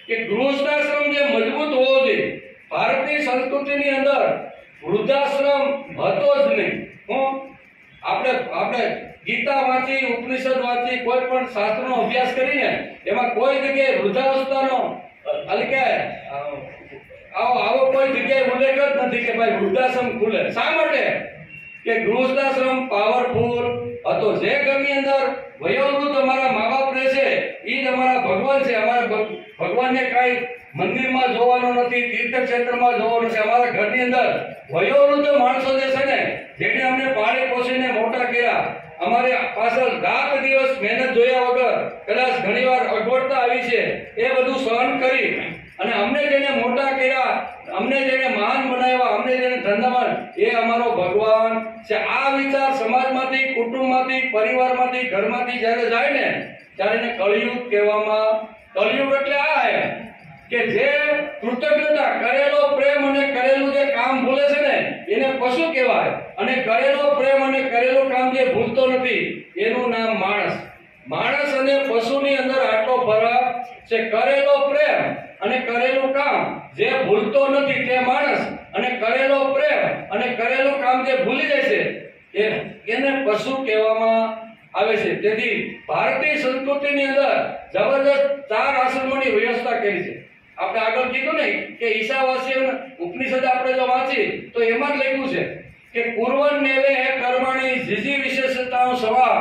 કે ગૃહસ્થાશ્રમ જે મજબૂત હોવો જોઈએ. ભારતની સંસ્કૃતિની અંદર વૃદ્ધાશ્રમ હતો જ નહીં. આપણે ગીતા વાંચી, ઉપનિષદ વાંચી, કોઈ પણ શાસ્ત્રનો અભ્યાસ કરીને એમાં કોઈ જગ્યાએ વૃદ્ધાવસ્થાનો એટલે કે આવો કોઈ જગ્યાએ ઉલ્લેખ જ નથી કે ભાઈ વૃદ્ધાશ્રમ ખુલે. શા માટે? કે ગૃહસ્થાશ્રમ પાવરફુલ હતો. જે ઘરની અંદર વયોવૃદ્ધ અમારા મા બાપ રહે છે એ જ અમારા ભગવાન છે. અમારા ભગવાનને કાંઈ મંદિરમાં જોવાનો નથી, તીર્થક્ષેત્રમાં જોવાનું છે. અમારા ઘરની અંદર વયોવૃદ્ધ માણસો જે છે ને, જેને અમને પાળી પોષીને મોટા કર્યા, અમારે પાછળ રાત દિવસ મહેનત જોયા વગર કદાચ ઘણીવાર અગવડતા આવી છે, એ બધું સહન કરી અને અમને જેને મોટા કર્યા, અમને જેને મહાન બનાવ્યા, અમને જેને ધન્યવાદ, એ અમારો ભગવાન છે. આ વિચાર સમાજમાંથી, કુટુંબમાંથી, પરિવારમાંથી, ઘરમાંથી જ્યારે જાય ને, ત્યારે એને કળિયુગ કહેવામાં. કળિયુગ એટલે આ કે જે કૃતજ્ઞતા, કરેલો પ્રેમ અને કરેલું જે કામ ભૂલે છે ને એને પશુ કહેવાય, અને કરેલો પ્રેમ અને કરેલું કામ જે ભૂલતો નથી એનું નામ માણસ. માણસ અને પશુની અંદર આટલો ફરક છે. કરેલો પ્રેમ અને કરેલું કામ જે ભૂલતો નથી તે માણસ, અને કરેલો પ્રેમ અને કરેલું કામ જે ભૂલી જાય છે એને પશુ કહેવામાં આવે છે. તેથી ભારતીય સંસ્કૃતિની અંદર જબરદસ્ત 4 આશ્રમોની વ્યવસ્થા કરી છે. આપણે આગળ કીધું ને કે ઈશાવાસ્ય ઉપનિષદ આપણે જો વાંચી તો એમાં જ લખ્યું છે કે કુર્વન નેવે કર્મણી જીજી વિશેષતાઓ સવા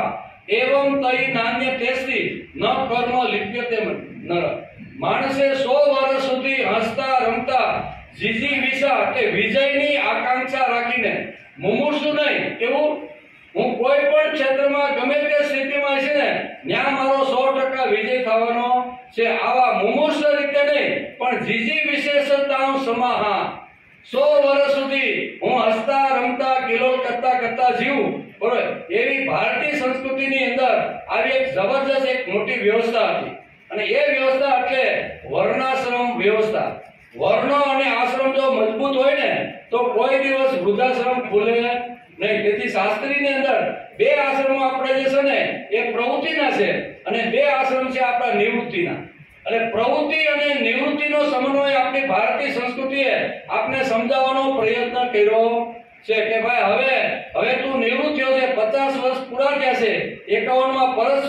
એવં તઈ નાન્ય તેસ્તી ન કર્મ લિપ્યતે નર. માણસે 100 વર્ષ સુધી હસતા રમતા જીજી વિશા કે વિજયની આકાંક્ષા રાખીને, મુમૂર્ષુ નહીં, કેવું હું કોઈ પણ ક્ષેત્રમાં ગમે તે સ્થિતિમાં છે ને ત્યાં મારો 100% વિજય થવાનો છે, આવા મુમૂર્ષ રીતે નહીં પણ જીજી વિશેષતાઓ સમાહા 100 વર્ષ સુધી હું હસતા રમતા કિલોલ કરતા જીવું. બરોબર? એવી ભારતીય સંસ્કૃતિની અંદર આવી એક જબરદસ્ત એક મોટી વ્યવસ્થા હતી, અને એ વ્યવસ્થા એટલે વર્ણાશ્રમ વ્યવસ્થા. વર્ણો અને આશ્રમ જો મજબૂત હોય ને તો કોઈ દિવસ વૃદ્ધાશ્રમ ખુલે નહીં. તેથી શાસ્ત્રીની અંદર 2 આશ્રમો આપણે જે છે ને એ પ્રવૃત્તિના છે, અને 2 આશ્રમ છે આપણા નિવૃત્તિના. અને પ્રવૃત્તિ અને નિવૃત્તિનો સમન્વય આપણી ભારતીય સંસ્કૃતિએ આપને સમજાવવાનો પ્રયત્ન કર્યો છે કે ભાઈ હવે તું નિવૃત્ત થયો છે, 50 વર્ષ પૂરા થયા છે, 51માં પરસ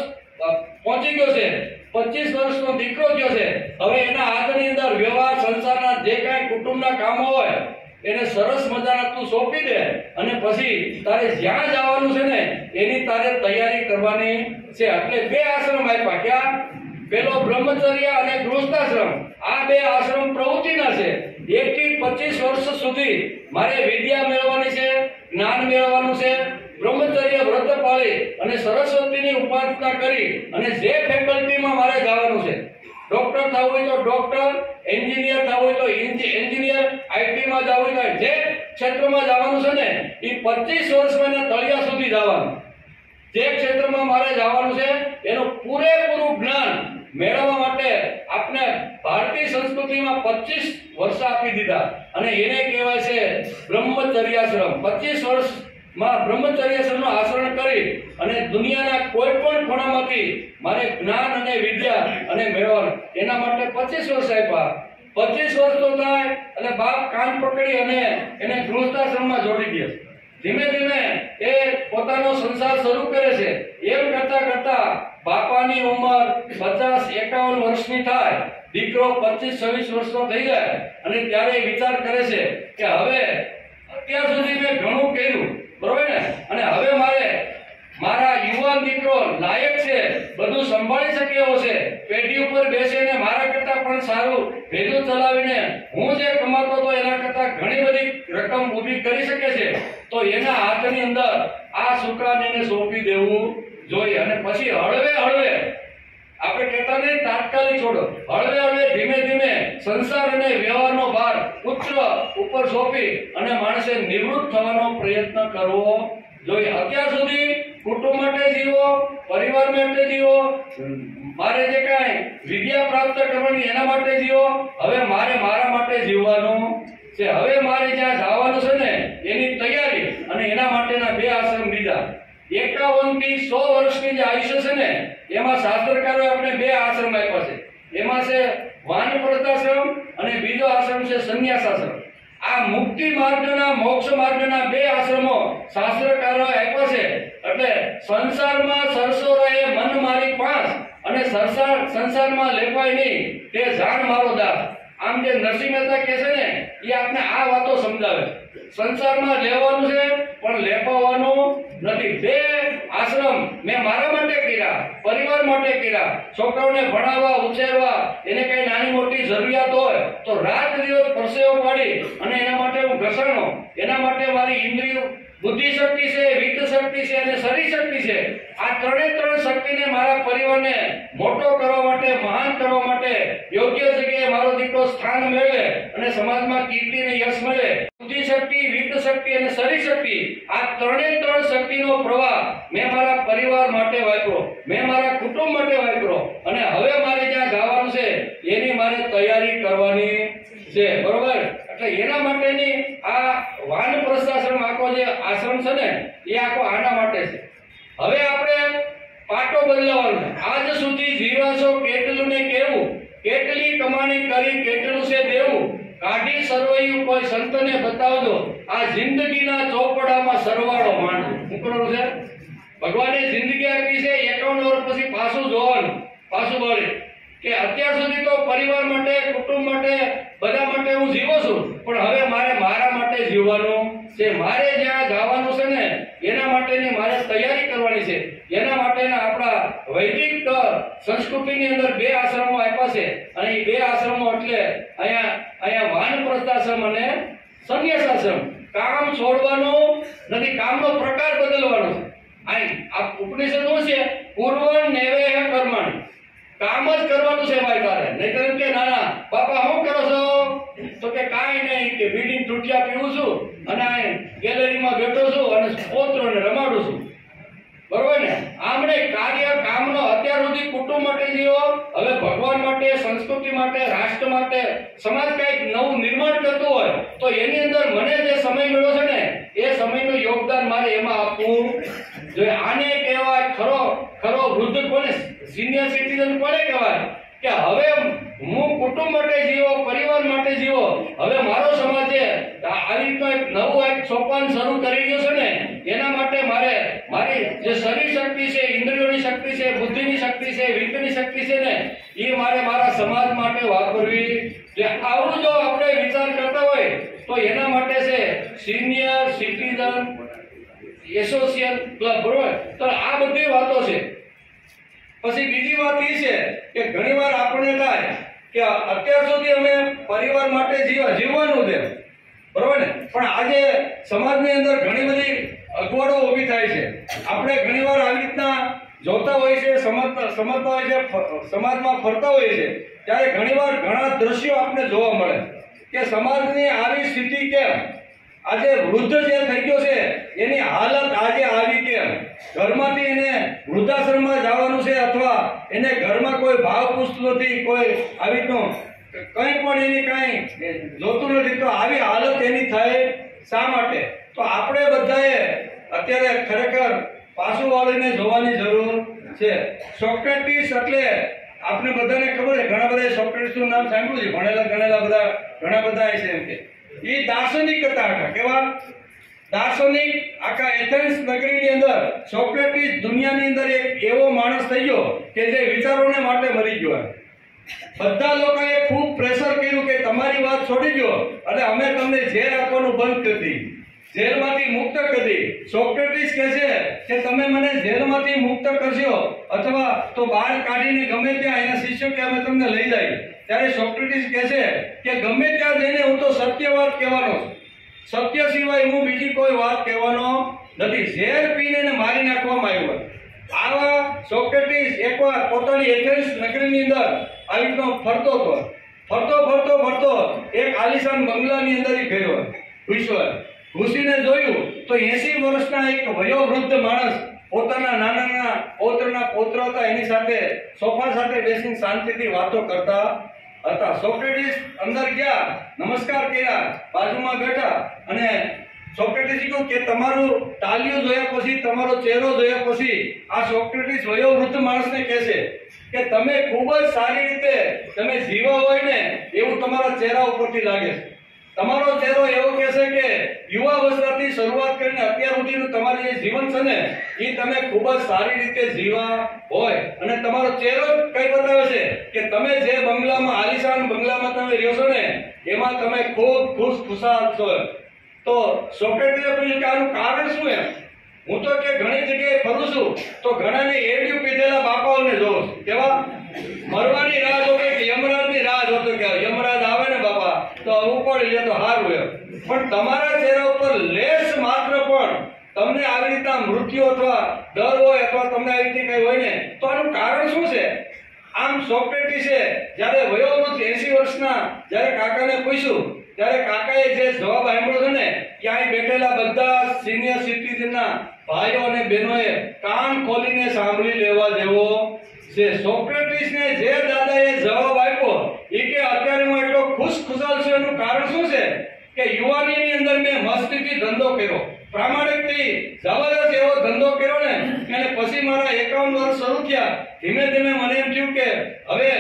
પહોંચી ગયો છે, 25 વર્ષનો દીકરો થયો છે, હવે એના હાથની અંદર વ્યવહાર, સંસારના જે કાંઈ કુટુંબના કામો હોય એને સરસ મજાના તું સોંપી દે, અને પછી તારે જ્યાં જવાનું છે ને એની તારે તૈયારી કરવાની છે. એટલે 2 આશ્રમ આપ્યા. ક્યાં? પેલો બ્રહ્મચર્ય અને ગૃહસ્થાશ્રમ. આ 2 આશ્રમ પ્રવૃત્તિના છે. 1 થી 25 વર્ષ સુધી મારે વિદ્યા મેળવવાની છે, જ્ઞાન મેળવવાનું છે. બ્રહ્મચર્ય વ્રત પાળી અને સરસ્વતીની ઉપાસના કરી અને જે ફેકલ્ટીમાં મારે જવાનું છે, ડોક્ટર થવું હોય તો ડોક્ટર, એન્જિનિયર થવું હોય તો એન્જિનિયર, આઈટીમાં જવું હોય જે ક્ષેત્રમાં જવાનું છે ને એ 25 વર્ષમાં તળિયા સુધી જવાનું. જે ક્ષેત્રમાં મારે જવાનું છે એનું પૂરેપૂરું જ્ઞાન મેળવવા માટે આપણે ભારતીય સંસ્કૃતિમાં 25 વર્ષ આપી દીધા, અને એને કહેવાય છે બ્રહ્મચર્યાશ્રમ. 25 વર્ષમાં બ્રહ્મચર્યાશ્રમનું આચરણ કરી અને દુનિયાના કોઈ પણ ખૂણામાંથી મારે જ્ઞાન અને વિદ્યા અને મેળવવાનું, એના માટે 25 વર્ષ આપ્યા. 25 વર્ષ તો થાય એટલે બાપ કાન પકડી અને એને ગૃહસ્થાશ્રમમાં જોડી દે. ધીમે ધીમે એ પોતાનો સંસાર શરૂ કરે છે. એમ કરતા કરતા બાપાની ઉંમર 50-51 વર્ષની થાય, દીકરો 25-26 વર્ષનો થઈ જાય, અને ત્યારે વિચાર કરે છે કે હવે અત્યાર સુધી મેં ઘણું કર્યું, બરોબર ને, અને હવે મારા યુવાન દીકરો લાયક છે, બધું સંભાળી શકે એવો છે, પેઢી ઉપર બેસીને મારા કરતા પણ સારું ભેગું ચલાવીને હું જે કમાતો હતો એના કરતા ઘણી બધી રકમ ઊભી કરી શકે છે, તો એના હાથની અંદર આ સુકાનીને સોંપી દેવું જોઈએ. અને પછી હળવે આપણે કહેતા નહીં તાત્કાલિક છોડો, હળવે ધીમે ધીમે સંસાર અને વ્યવહારનો ભાર પુત્ર ઉપર સોંપી અને માણસે નિવૃત્ત થવાનો પ્રયત્ન કરવો જોઈએ. અત્યાર સુધી કુટુંબ માટે જીવો, પરિવાર માટે જીવો, મારે જે કાંઈ વિદ્યા પ્રાપ્ત કરવાની એના માટે જીવો, હવે મારે મારા માટે જીવવાનું છે. હવે મારે જ્યાં જવાનું છે ને એની તૈયારી, અને એના માટેના 2 આશ્રમ લીધા. 51 થી 100 વર્ષની જે આયુષ્ય છે ને એમાં શાસ્ત્રકારોએ આપણે 2 આશ્રમ આપ્યા છે. એમાં છે વાનપ્રસ્થાશ્રમ અને બીજો આશ્રમ છે સંન્યાસાશ્રમ. આ મુક્તિ માર્ગના, મોક્ષ માર્ગના 2 આશ્રમો શાસ્ત્રકારોએ આપ્યા છે. એટલે સંસારમાં સરસો રહે મન મારી પાંચ, અને સંસારમાં લેપાય નહીં તે જાણ મારો દાસ. આમ જે નરસિંહ મહેતા કહે છે ને એ આપણે આ વાતો સમજાવે. સંસારમાં લેવાનું છે પણ લેપાવાનું નથી. 2 આશ્રમ મેં મારા માટે કર્યા, પરિવાર માટે કર્યા. છોકરાઓને ભણાવવા, ઉછેરવા, એને કઈ નાની મોટી જરૂરિયાત હોય તો રાત દિવસ પરસેવો પાડી અને એના માટે હું ઘસણો. એના માટે મારી ઇન્દ્રિય બુદ્ધિ શક્તિ છે, વિત્ત શક્તિ છે અને શરીર શક્તિ છે. આ 3 શક્તિને મારા પરિવારને મોટો કરવા માટે, મહાન કરવા માટે, યોગ્ય જગ્યાએ મારો દીકરો સ્થાન મેળવે અને સમાજમાં કીર્તિ અને યશ મળે. બુદ્ધિ શક્તિ, વિત્ત શક્તિ અને શરીર શક્તિ, આ 3 શક્તિનો પ્રવાહ મેં મારા પરિવાર માટે વાપરો, મેં મારા કુટુંબ માટે વાપરો અને હવે મારે જ્યાં જવાનું છે એની મારે તૈયારી કરવાની છે. બરોબર? એટલે એના માટેની આ વાનપ્રસ્થ આશ્રમ, આખો જે આશ્રમ છે ને એ આખો આના માટે છે. હવે આપણે પાટો બદલાવાનો છે. આજ સુધી જીવાશો કેટલું ને કેવું, કેટલી કમાણી કરી કેટલું છે દેવું, કાઢી સરવૈયું કોઈ સંતને બતાવજો, આ જિંદગીના ચોપડામાં સરવાળો માંડો. શું કરવાનું છે? ભગવાને જિંદગી આપી છે, 51 વર્ષ પછી પાછું જોવાનું, પાછું બોલે કે અત્યાર સુધી તો પરિવાર માટે, કુટુંબ માટે, બધા માટે હું જીવું છું, પણ હવે મારે મારા માટે જીવવાનું છે. મારે જ્યાં જવાનું છે ને એના માટેની મારે તૈયારી કરવાની છે. એના માટેના આપણા વૈદિક સંસ્કૃતિની અંદર 2 આશ્રમો આપ્યા છે અને એ 2 આશ્રમો એટલે અહીંયા વાનપ્રસ્થ આશ્રમ અને સંન્યાસ આશ્રમ. કામ છોડવાનું નથી, કામનો પ્રકાર બદલવાનો છે. આ ઉપનિષદ શું છે? પૂર્વ નૈવેહ કર્મણિ, કામ જ કરવાનું છે ભાઈ તારે. નહીં તો કે ના બાપા શું કરો છો? તો કે કાંઈ નહીં, કે બીડીને ટૂટિયા પીવું છું અને ગેલેરીમાં બેઠો છું અને પોત્રોને રમાડું છું. બરોબર ને? આમણે કાર્ય કામનો અત્યાર સુધી કુટુંબ માટે જીવો, હવે ભગવાન માટે, સંસ્કૃતિ માટે, રાષ્ટ્ર માટે, સમાજ કંઈક નવું નિર્માણ કરતું હોય તો એની અંદર મને જે સમય મળ્યો છે ને એ સમયનું યોગદાન મારે એમાં આપવું જોઈએ. આને કહેવાય ખરો વૃદ્ધ કોને, સિનિયર સિટીઝન કોને કહેવાય? કે હવે હું કુટુંબ માટે જીવો, પરિવાર માટે જીવો. હવે મારો સમાજ છે આવી રીતનો એક નવું એક સોપાન શરૂ કરી ગયો છે ને એના માટે મારી જે શરીર શક્તિ છે, ઇન્દ્રિયોની શક્તિ છે, બુદ્ધિની શક્તિ છે, વિત્તની શક્તિ છે ને એ મારે મારા સમાજ માટે વાપરવી. જે આવું જો આપણે વિચાર કરતા હોય તો એના માટે છે સિનિયર સિટીઝન એસોસિએશન ક્લબ. બરોબર? તો આ બધી વાતો છે. પછી બીજી વાત એ છે કે ઘણીવાર આપણને થાય કે અત્યાર સુધી અમે પરિવાર માટે જીવવાનું છે, બરોબર ને? પણ આજે સમાજની અંદર ઘણી બધી અગવડો ઊભી થાય છે. આપણે ઘણીવાર આવી રીતના જોતા હોય છે, સમજતા હોય છે, સમાજમાં ફરતા હોય છે ત્યારે ઘણીવાર ઘણા દ્રશ્યો આપણે જોવા મળે કે સમાજની આવી સ્થિતિ કેમ, આજે વૃદ્ધ જે થઈ ગયો છે એની હાલત આજે આવી કેમ, ઘરમાંથી એને વૃદ્ધાશ્રમમાં જવાનું છે અથવા એને ઘરમાં કોઈ ભાવ પૂછતું નથી, કોઈ આવી રીતનું કંઈ પણ એની કાંઈ જોતું નથી, તો આવી હાલત એની થાય શા માટે? તો આપણે બધાએ અત્યારે ખરેખર પાછું વાળીને જોવાની જરૂર છે. સોક્રેટિસ એટલે આપણે બધાને ખબર છે, ઘણા બધા સોક્રેટિસનું નામ સાંભળ્યું છે, ભણેલા ગણેલા બધા ઘણા બધા છે. એમ કે એ દાર્શનિક હતા. આખા કેવા દાર્શનિક, આખા એથેન્સ નગરીની અંદર સોક્રેટિસ દુનિયાની અંદર એક એવો માણસ થઈ ગયો કે જે વિચારોને માટે મરી ગયો. બધા લોકોએ ખૂબ પ્રેશર કર્યું કે તમારી વાત છોડી દો અને અમે તમને જેલ આપવાનું બંધ કરી દીધી, જેલમાંથી મુક્ત કરી. સોક્રેટિસ કહે છે કે તમે મને જેલમાંથી મુક્ત કરશો અથવા તો બહાર કાઢીને ગમે ત્યાં એના શિષ્યો કે અમે તમને લઈ જાય. ત્યારે સોક્રેટિસ કહે છે કે ગમે ત્યાં જઈને હું તો સત્ય વાત કહેવાનો છું, સત્ય સિવાય હું બીજી કોઈ વાત કહેવાનો નથી. ઝેર પીને મારી નાખવામાં આવ્યો. આવા સોક્રેટિસ એકવાર પોતાની એથેન્સ નગરીની અંદર આવી રીતનો ફરતો એક આલિશાન બંગલાની અંદર ગયો. ઘૂસીને જોયું તો 80 વર્ષના એક વયોવૃદ્ધ માણસ પોતાના નાના પૌત્ર હતા એની સાથે સોફા સાથે બેસીને શાંતિથી વાતો કરતા હતા. સોક્રેટિસ અંદર ગયા, નમસ્કાર કર્યા, બાજુમાં બેઠા અને સોક્રેટિસ કહ્યું કે તમારું તાલિયું જોયા પછી, તમારો ચહેરો જોયા પછી આ સોક્રેટિસ વયોવૃદ્ધ માણસને કહે છે કે તમે ખૂબ જ સારી રીતે તમે જીવા હોય ને એવું તમારા ચહેરા ઉપરથી લાગે છે. તમારો ચહેરો એવો કહેશે કે યુવાવસ્થાથી શરૂઆત કરીને અત્યાર સુધીનું તમારું જે જીવન છે ને એ તમે ખૂબ જ સારી રીતે જીવા હોય અને તમારો ચહેરો કઈ બતાવે છે કે તમે જે બંગલામાં આલિશાન બંગલામાં તમે રહ્યો છો ને એમાં તમે ખૂબ ખુશાલ છો. તો સોક્રેટીસે પૂછ્યું કે આનું કારણ શું એમ? હું તો કે ઘણી જગ્યાએ ફરું છું તો ઘણાને એડિયું પીધેલા બાપાઓને જોઉં છું. કેવા? મરવાની રાહ જોવે કે યમરાજની રાહ જોતો કે યમરાજ આવે ને બાપા તો ઉપાડી લે તો સારું એમ. પણ તમારા ચહેરા ઉપર લેશ માત્ર પણ તમને આવી રીતના મૃત્યુ અથવા ડર હોય અથવા તમને આવી રીતે કઈ હોય ને તો આનું કારણ શું છે? આમ સોક્રેટીસે જ્યારે વયોવૃદ્ધ 80 વર્ષના જ્યારે કાકાને પૂછ્યું ત્યારે કાકાએ જે જવાબ આપ્યો છે ને ત્યાં બેઠેલા બધા સિનિયર સિટીઝનના ભાઈઓ અને બહેનોએ કાન ખોલીને સાંભળી લેવા જેવો છે. સોક્રેટીસને જે દાદાએ જવાબ આપ્યો એ કે અત્યારે હું એટલો ખુશાલ છું એનું કારણ શું છે કે યુવાનીની અંદર મેં મસ્તીથી ધંધો કર્યો, પ્રામાણિકથી જબરદસ્ત એવો ધંધો કર્યો ને અને પછી મારા 51 વર્ષ શરૂ થયા. ધીમે ધીમે મને એમ થયું કે હવે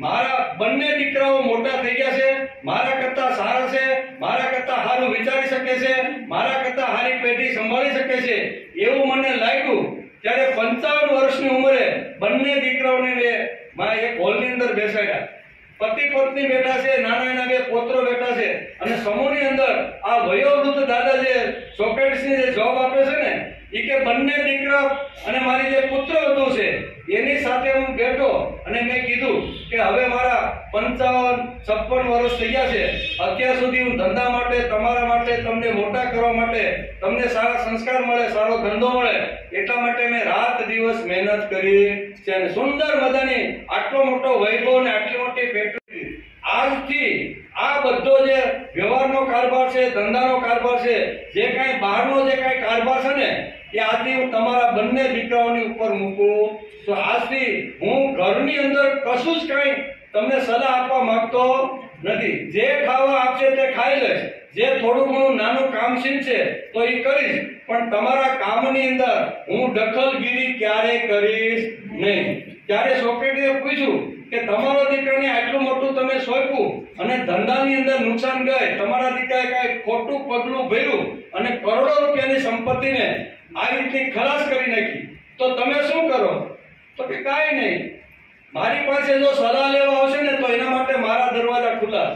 મારા બંને દીકરાઓ મોટા થઈ ગયા છે, મારા કરતા સારા છે, મારા કરતા સારું વિચારી શકે છે, મારા કરતા સારી પેઢી સંભાળી શકે છે એવું મને લાગ્યું. ત્યારે 55 વર્ષની ઉંમરે બંને દીકરાઓને મેં મારા એક હોલની અંદર બેસાડ્યા. પતિ પત્ની બેઠા છે, નાના નાના બે પોત્રો બેઠા છે અને સમૂહની અંદર આ વયોવૃદ્ધ દાદા જે સોક્રેટીસને જે જવાબ આપે છે ને એ કે બંને દીકરા અને મારી જે પુત્ર વધુ છે એની સાથે હું બેઠો અને મેં કીધું કે હવે મારા 55-56 વર્ષ થઈ ગયા છે, અત્યાર સુધી હું ધંધા માટે તમારા માટે તમને મોટા કરવા માટે તમને સારા સંસ્કાર મળે, સારો ધંધો મળે એટલા માટે મેં રાત દિવસ મહેનત કરી છે અને સુંદર મજાની આટલો મોટો વૈભવ અને આટલી મોટી ફેક્ટરી આજથી આ બધો જે વ્યવહારનો કારભાર છે, ધંધાનો કારભાર છે, જે કાંઈ બહારનો જે કાંઈ કારભાર છે ને એ આજથી હું તમારા બંને દીકરાઓની ઉપર મૂકું. તો આજથી હું ઘરની અંદર કશું જ કાંઈ તમને સલાહ આપવા માંગતો નથી. જે ખાવા આપશે તે ખાઈ લઈશ, જે થોડું ઘણું નાનું કામશીલ છે તો એ કરીશ, પણ તમારા કામની અંદર હું દખલગીરી ક્યારેય કરીશ નહીં. ત્યારે સોક્રેટીસે પૂછ્યું કે તમારો દીકરાને આટલું મોટું તમે સોંપ્યું અને ધંધાની અંદર નુકસાન ગઈ, તમારા દીકરાએ કાંઈ ખોટું પગલું ભર્યું અને કરોડો રૂપિયાની સંપત્તિને આ રીતની ખલાસ કરી નાખી તો તમે શું કરો? તો કે કાંઈ નહીં, મારી પાસે જો સલાહ લેવા આવશે ને તો એના માટે મારા દરવાજા ખુલ્લા.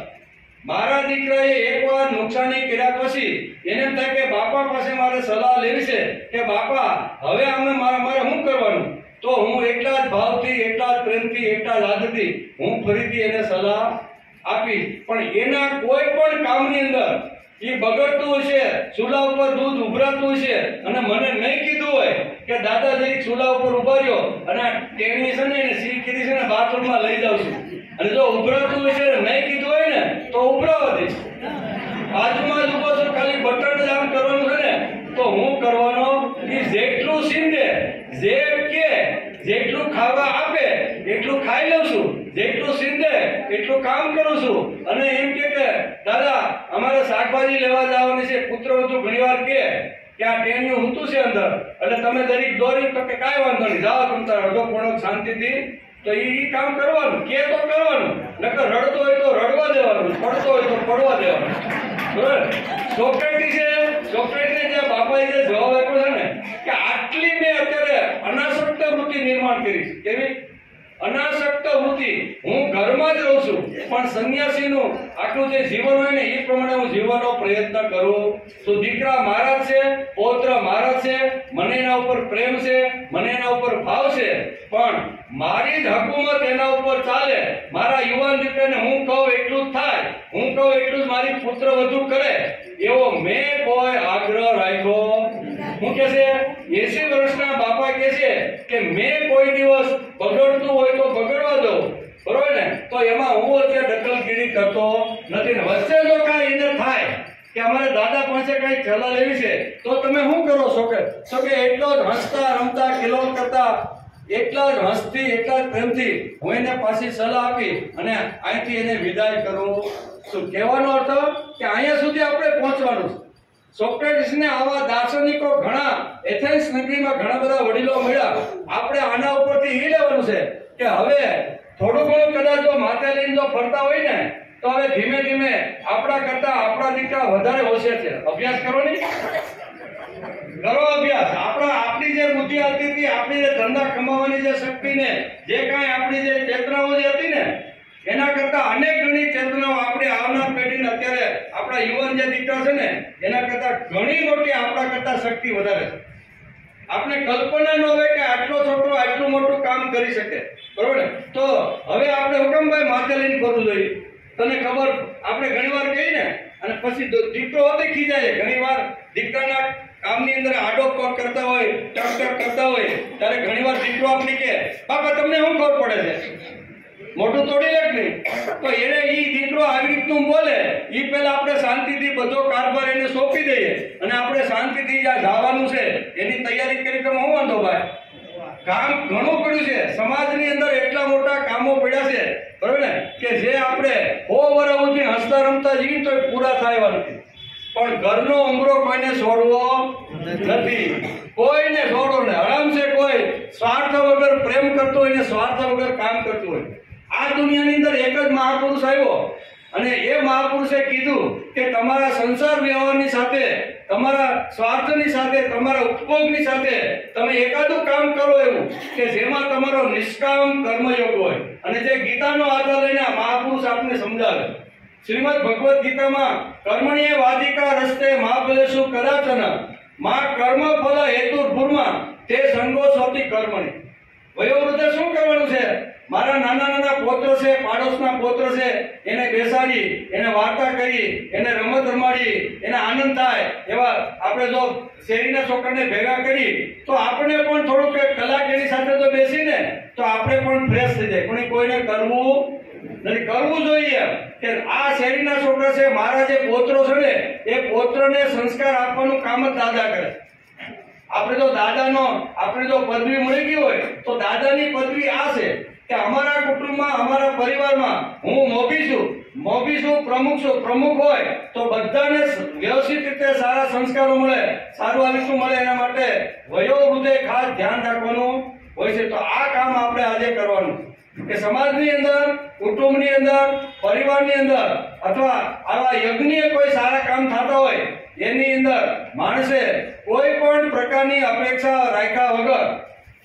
મારા દીકરાએ એકવાર નુકસાની કર્યા પછી એને એમ થાય કે બાપા પાસે મારે સલાહ લેવી છે કે બાપા હવે મારે શું કરવાનું? તો હું એટલા જ ભાવથી, એટલા જ પ્રેમથી, એટલા જ આદરથી હું ફરીથી એને સલાહ આપીશ. પણ એના કોઈ પણ કામની અંદર એ બગડતું હશે, ચૂલા ઉપર દૂધ ઉભરાતું હશે અને મને નહીં કીધું હોય કે દાદા જઈ ચૂલા ઉપર ઉભા રહ્યો અને ટેણી છે ને એને સી કીધી છે ને બાથરૂમમાં લઈ જાઉં છું અને જો ઉભરાતું હશે નહીં કીધું હોય ને તો ઉભરાવા દઈશ. બાજુમાં જ ઉભો છો, ખાલી બટન જ આમ કરવાનું છે ને તો હું કરવાનો એ જેટલું સીંધે જે કે જેટલું ખાવા આપે એટલું ખાઈ લઉં છું, જેટલું સીંધે એટલું કામ કરું છું. અને એમ કે દાદા અમારે શાકભાજી લેવા જવાની છે, પુત્ર વધુ ઘણીવાર કે આ ટેણિયું ઊંતું છે અંદર એટલે તમે દરેક દોરી તો કે કાંઈ વાંધો નહીં, જાઓ તમે તાર અડધો પોણો શાંતિથી. તો એ કામ કરવાનું કે તો કરવાનું, નકર રડતો હોય તો રડવા દેવાનું, પડતો હોય તો પડવા દેવાનું. બરાબર? સોક્રેટીસને જે બાપાએ જે જવાબ આપ્યો છે ને કે આટલી મેં અત્યારે અનાસક્ત વૃત્તિ નિર્માણ કરી છે. કેવી અનાસક્ત વૃત્તિ? હું ઘરમાં જ રહું છું પણ સંન્યાસીનું આટલું જે જીવન હોય ને એ પ્રમાણે હું જીવવાનો પ્રયત્ન કરું. તો દીકરા મારા છે, પૌત્ર મારા છે, મને એના ઉપર પ્રેમ છે, મને એના ઉપર ભાવ છે, પણ મારી જ હકુમત એના ઉપર ચાલે. મારા યુવાન દીકરાને હું કહું એટલું જ થાય, હું કહું એટલું જ મારી પુત્ર વધુ કરે એવો મેં કોઈ આગ્રહ રાખ્યો. હું કે છે 80 વર્ષના બાપા કે છે કે મેં કોઈ દિવસ બગડતું હોય તો બગડવા દઉં, બરોબર ને? તો એમાં હું અત્યારે દખલગીરી કરતો નથી ને વચ્ચે જો કાંઈ એને થાય કે અમારે દાદા પાસે કઈ સલાહ લેવી છે તો તમે શું કરો છો કે એટલો જ હસતા રમતા કિલોલ કરતા એટલા જ હસતી, એટલા જ પ્રેમથી હું એને પાછી સલાહ આપી અને અહીંથી એને વિદાય કરું. શું કહેવાનો અર્થ કે અહીંયા સુધી આપણે પહોંચવાનું છે. સોક્રેટીસને આવા દાર્શનિકો ઘણા એથેન્સ નગરીમાં ઘણા બધા વડીલો મળ્યા. આપણે આના ઉપરથી એ લેવાનું છે કે હવે થોડું ઘણું કદાચ જો માથે લઈને જો ફરતા હોય ને તો હવે ધીમે ધીમે આપણા કરતા આપણા દીકરા વધારે હોશિયાર છે. અભ્યાસ કરો ને, કરો અભ્યાસ. આપણી જે બુદ્ધિ હતી હતી, આપણી જે ધંધા કમાવાની જે શક્તિ ને જે કાંઈ આપણી જે ચેતનાઓ જે હતી ને એના કરતા અનેક ગણી ચેતનાઓ આપણે આવનાર પેઢીને અત્યારે આપણા યુવાન જે દીકરા છે ને એના કરતા ઘણી મોટી આપણા કરતા શક્તિ વધારે છે. આપણે કલ્પના ન હોય કે આટલો છોકરો આટલું મોટું કામ કરી શકે, બરોબર ને? તો હવે આપણે હુકમભાઈ માથે લઈને ફરવું જોઈએ. તને ખબર, આપણે ઘણીવાર કહીએ ને અને પછી દીકરો હોતે ખીજાય. ઘણીવાર દીકરાના કામની અંદર આડો પગ કરતા હોય, ટક ટક કરતા હોય ત્યારે ઘણીવાર દીકરો આપણે કહે, બાપા તમને શું ખબર પડે છે, મોટું તોડી લે નહીં. તો એને ઈ દીકરો આવી રીતનું બોલે ઈ પહેલા આપણે શાંતિથી બધો કારભાર એને સોંપી દઈએ અને આપણે શાંતિથી જ્યાં જવાનું છે એની તૈયારી કરી. તમે શું વાંધો ભાઈ? કામ ઘણું પડ્યું છે સમાજની અંદર, એટલા મોટા કામો પડ્યા છે, બરોબર ને, કે જે આપણે 100 વર્ષ સુધી હસતા રમતા જીવી તો પૂરા થાય નથી. પણ ઘરનો ઉમરો કોઈને છોડવો નથી, કોઈને છોડવો નહીં. આરામ છે કોઈ સ્વાર્થ વગર પ્રેમ કરતો હોય ને સ્વાર્થ વગર કામ કરતું હોય. આ દુનિયાની અંદર એક જ મહાપુરુષ આવ્યો અને એ મહાપુરુષે કીધું કે તમારા સંસાર વ્યવહારની સાથે, તમારા સ્વાર્થની સાથે, તમારા ઉપભોગની સાથે તમે એકાદું કામ કરો એવું કે જેમાં તમારો નિષ્કામ કર્મયોગ હોય. અને જે ગીતાનો આધાર લઈને આ મહાપુરુષ આપને સમજાવે. શ્રીમદ ભગવદ ગીતામાં કર્મણ્યે વાધિકા રસ્તે મહાફલેષુ કદાચન મા કર્મ ફલ હેતુ ભૂર્મા તે સંગો સોતી કર્મણી. વયોવૃદ્ધે શું કરવાનું છે? મારા નાના નાના પોત્ર છે, પાડોશના પોત્ર છે, એને બેસાડી, એને વાર્તા કરી, એને રમત રમાડી, એને આનંદ થાય એવા આપણે જો શેરીના છોકરાને ભેગા કરી તો આપણે પણ થોડુંક કલાક એની સાથે તો બેસીને તો આપણે પણ ફ્રેશ થઈ જાય. પણ કોઈને કરવું નથી, કરવું જોઈએ કે આ શેરીના છોકરા છે, મારા જે પોત્રો છે ને એ પોત્રને સંસ્કાર આપવાનું કામ જ દાદા કરે. આપણે તો દાદાનો આપણે જો પદવી મળી ગઈ હોય તો દાદાની પદવી આ છે કે અમારા કુટુંબમાં, અમારા પરિવારમાં હું મોભી છું, પ્રમુખ છું. પ્રમુખ હોય તો બધાને વ્યવસ્થિત રીતે સારા સંસ્કારો મળે, સારું આયુષ્ય મળે. એના માટે વયોવૃદ્ધે ખાસ ધ્યાન રાખવાનું હોય છે. તો આ કામ આપણે આજે કરવાનું કે સમાજની અંદર, કુટુંબની અંદર, પરિવારની અંદર અથવા આવા યજ્ઞીય કોઈ સારા કામ થતા હોય એની અંદર માણસે કોઈ પણ પ્રકારની અપેક્ષા રાખ્યા વગર,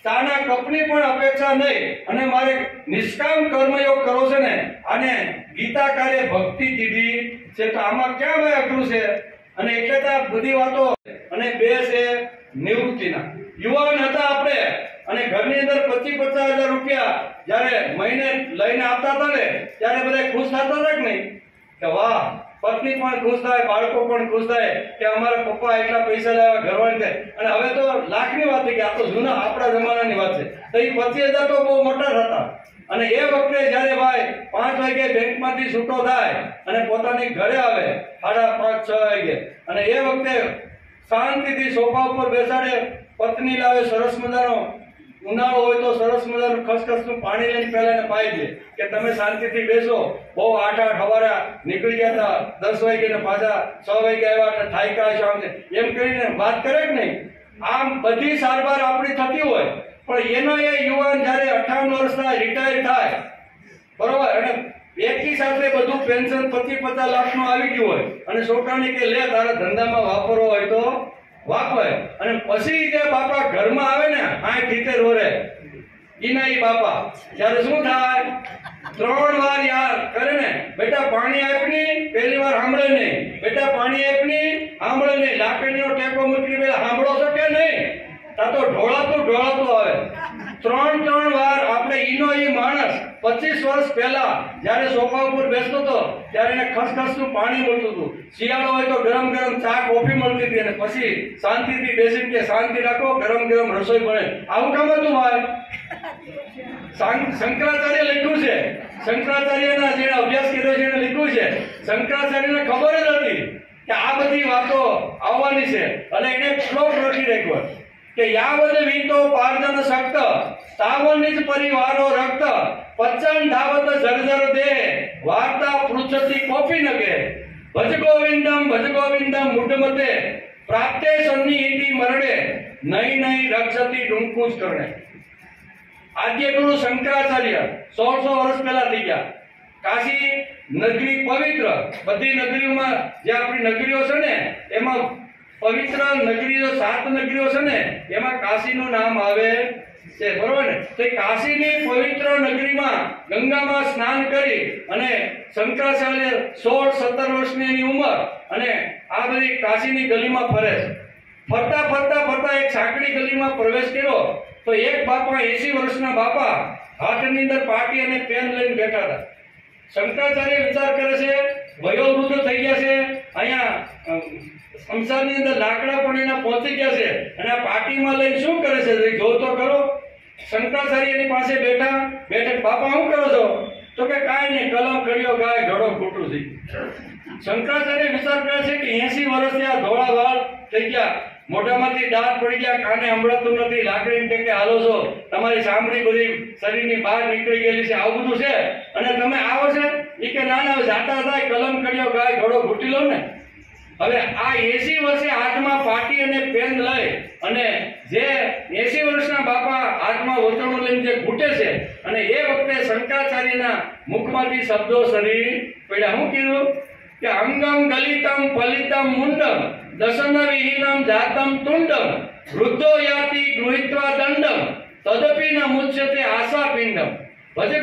ચાના કપની પણ અપેક્ષા નહીં અને મારે નિષ્કામ કર્મયોગ કરો છે ને આને ગીતાકારે ભક્તિ કીધી છે. તો આમાં ક્યાં ભાઈ અઘરું છે? અને એટલે તો બધી વાતો. અને બે છે નિવૃત્તિના. યુવાન હતા આપણે અને ઘરની અંદર 25,000 રૂપિયા જયારે મહિને લઈને આવતા હતા ને ત્યારે બધા ખુશ થતા હતા કે નહીં? કે વાહ, પત્ની પણ ખુશ થાય, બાળકો પણ ખુશ થાય કે અમારા પપ્પા એટલા પૈસા લાવ્યા, ઘરવાળી થાય. અને હવે તો લાખની વાત છે કે આ તો જૂના આપણા જમાનાની વાત છે. તો એ 25,000 તો બહુ મોટા હતા. અને એ વખતે જયારે ભાઈ 5 વાગે બેંકમાંથી છૂટો થાય અને પોતાની ઘરે આવે 5:30, 6 વાગે અને એ વખતે શાંતિથી સોફા ઉપર બેસાડે, પત્ની લાવે સરસ મજાનો, ઉનાળો હોય તો સરસ મજાનું ખસખસનું પાણી લઈને પહેલા એને પાઈ દે કે તમે શાંતિથી બેસો. બહુ 8 સવારે નીકળી ગયા હતા, 10 વાગે ને પાછા 6 વાગે આવ્યા એટલે થાક્યા છો આમ એમ કરીને વાત કરે કે નહીં? આમ બધી સારવાર આપણી થતી હોય પણ એનો એ યુવાન જયારે 58 વર્ષના રિટાયર થાય, બરોબર, અને એકી સાથે બધું પેન્શન 25-50 લાખનું આવી ગયું હોય અને છોકરાને કે લે તારા ધંધામાં વાપરવો હોય તો વાપરે. અને પછી જે બાપા ઘરમાં આવે ને 60-70 વર્ષે ઈના ઈ બાપા ત્યારે શું થાય? 3 વાર યાદ કરે ને, બેટા પાણી આપની, પહેલી વાર સાંભળે નહીં, બેટા પાણી આપની, સાંભળે નહીં, લાકડીનો ટેકો મૂકી પેલા સાંભળો છો કે નહીં? તા તો ઢોળાતું આવે. 3 વાર આપણે ઈનો ઈ માણસ 25 વર્ષ પહેલા જયારે સોફા ઉપર બેસતો હતો ત્યારે એને ખસખસનું પાણી મળતું હતું. શિયાળો હોય તો ગરમ ગરમ ચા કોફી મળતી હતી અને પછી શાંતિથી બેસીને કે શાંતિ રાખો, ગરમ ગરમ રસોઈ બને. આવું કામ હતું ભાઈ. શંકરાચાર્ય લખ્યું છે, શંકરાચાર્યના જેને અભ્યાસ કર્યો છે એને લખ્યું છે. શંકરાચાર્યને ખબર જ હતી કે આ બધી વાતો આવવાની છે અને એને શ્લોક લખી રાખ્યો કે યાવદ વીતો પાર્જન શક્ત તાવનિજ પરિવારો રક્ત પચન ધાવત જર્જર દે વાર્તા પૃચ્છતી કોપી નગે ભજ ગોવિંદમ મુઢમતે પ્રાપ્તે સન્નિહિતિ મરણે નહીં રક્ષતી ડુંકુશ કરણે. આદ્ય ગુરુ શંકરાચાર્ય 1600 વર્ષ પહેલા થઈ ગયા. કાશી નગરી પવિત્ર, બધી નગરીઓમાં જે આપણી નગરીઓ છે ને એમાં પવિત્ર નગરીઓ 7 નગરીઓ છે ને એમાં કાશીનું નામ આવે છે, બરોબર ને? તો એ કાશીની પવિત્ર નગરીમાં ગંગામાં સ્નાન કરી અને શંકરાચાર્ય 16-17 વર્ષની એની ઉંમર અને આ બધી કાશીની ગલીમાં ફરે છે. ફરતા એક સાંકડી ગલીમાં પ્રવેશ કર્યો તો એક બાપા 80 વર્ષના બાપા હાથની અંદર પાટી અને પેન લઈને બેઠા હતા. શંકરાચાર્ય વિચાર કરે છે વયોવૃદ્ધ થઈ ગયા છે, અહીંયા સંસારની અંદર લાકડા પણ એના પહોંચી ગયા છે અને આ પાટીમાં લઈને શું કરે છે જો તો કરો. શંકરાચાર્ય એની પાસે બેઠા બાપા શું કરો છો? તો કે કાંઈ નહીં, કલમ કર્યો ગાય ઘડો ખૂટું છે. શંકરાચાર્ય વિચાર કરે છે કે 80 વર્ષથી આ ધોળા વાળ થઈ ગયા, મોઢામાંથી દાંત પડી ગયા, કાને સંભળાતું નથી, લાકડીને ટેકે હાલો છો, તમારી ચામડી બધી શરીરની બહાર નીકળી ગયેલી છે, આવું બધું છે અને તમે આવો છે? એ કે ના ના, જાતા થાય, કલમ કર્યો ગાય ઘડો ઘૂટી લો ને. હવે આ 80 વર્ષે હાથમાં પાટી અને પેન લઈ અને જે 80 વર્ષના બાપા હાથમાં વચનો લઈને જે ઘૂંટે છે અને એ વખતે શંકરાચાર્યના મુખમાંથી શબ્દો સરી પડ્યા. શું કીધું કે અંગમ ગલિતમ ફલિતમ મુંડમ દસન વિહીનમ જાતમ તુંડમ વૃદ્ધો યાતિ ગૃહીત્વા દંડમ તદપી ન મુચ્યતે આશા પિંડમ ભજ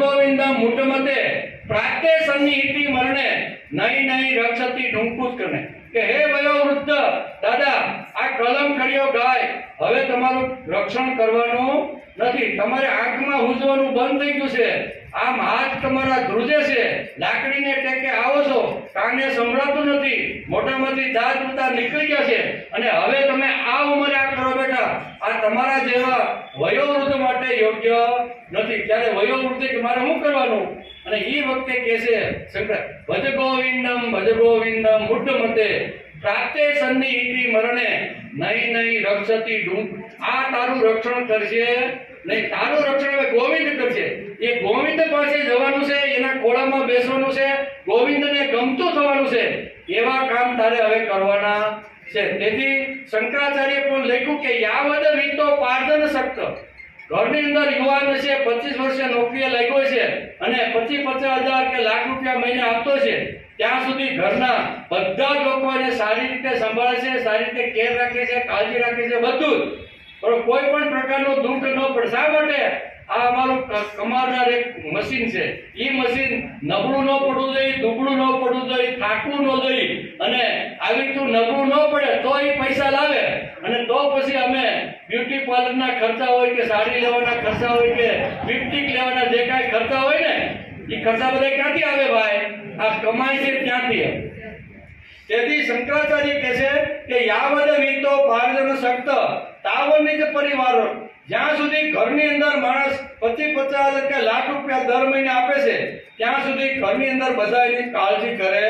ગોવિંદમ મુઠમતે પ્રાત્ય સન્નિહિતિ મરણે નહીં રક્ષતી ઢુંકુસ કરને. કે હે વયોવૃદ્ધ દાદા, આ કલમ કર્યો ગાય હવે તમારું રક્ષણ કરવાનું નથી, તમારે આંખમાં હુજવાનું બંધ થઈ ગયું છે, આમ હાથ તમારા ધ્રુજે છે, લાકડીને ટેકે આવો છો, કાને સંભળાતું નથી, મોઢામાંથી દાંત ઉતાર નીકળી ગયા છે અને હવે તમે આ ઉંમરે આ કરો બેટા, આ તમારા જેવા વયોવૃદ્ધ માટે યોગ્ય નથી. ત્યારે વયોવૃદ્ધે કે મારે શું કરવાનું? અને એ વખતે કહે છે શંકર, ભજ ગોવિંદમ મુઢમતે પ્રાત્ય સન્નિહિતિ મરણે નહીં રક્ષતી ઢૂંઢ. આ તારું રક્ષણ કરશે નહીં, તારું રક્ષણ હવે ગોવિંદ કરશે. એ ગોવિંદ પાસે જવાનું છે, એના ખોળામાં બેસવાનું છે, ગોવિંદને ગમતું થવાનું છે, એવા કામ તારે હવે કરવાના છે. તેથી શંકરાચાર્ય પણ લખ્યું કે યાવદ વિતો પાર્જન શક્ત. ઘરની અંદર યુવાન છે, 25 વર્ષે નોકરીએ લાગ્યો છે અને 25-50 હજાર કે લાખ રૂપિયા મહિને આપતો છે, ત્યાં સુધી ઘરના બધા જ લોકો એને સારી રીતે સંભાળે છે, સારી રીતે કેર રાખે છે, કાળજી રાખે છે, બધું જ. પણ કોઈ પણ પ્રકારનો દુઃખ ન પડે. શા માટે? આ અમારું કમાનાર એક મશીન છે, એ મશીન નબળું ન પડવું જોઈએ, દુબળું ન પડવું જોઈએ, થાકવું ન જોઈએ અને આવી રીતનું નબળું ન પડે તો એ પૈસા લાવે અને તો પછી અમે બ્યુટી પાર્લરના ખર્ચા હોય કે સાડી લેવાના ખર્ચા હોય કે લિપસ્ટિક લેવાના જે કાંઈ ખર્ચા હોય ને એ ખર્ચા બધા ક્યાંથી આવે ભાઈ? આ કમાય છે ત્યાંથી. તેથી શંકરાચાર્ય કહે છે કે યાવદ વિતો પાર્જન શક્ત તાવનિજ પરિવારો. જ્યાં સુધી ઘરની અંદર માણસ 25-50 હજાર કે લાખ રૂપિયા દર મહિને આપે છે ત્યાં સુધી ઘરની અંદર બધા એની કાળજી કરે.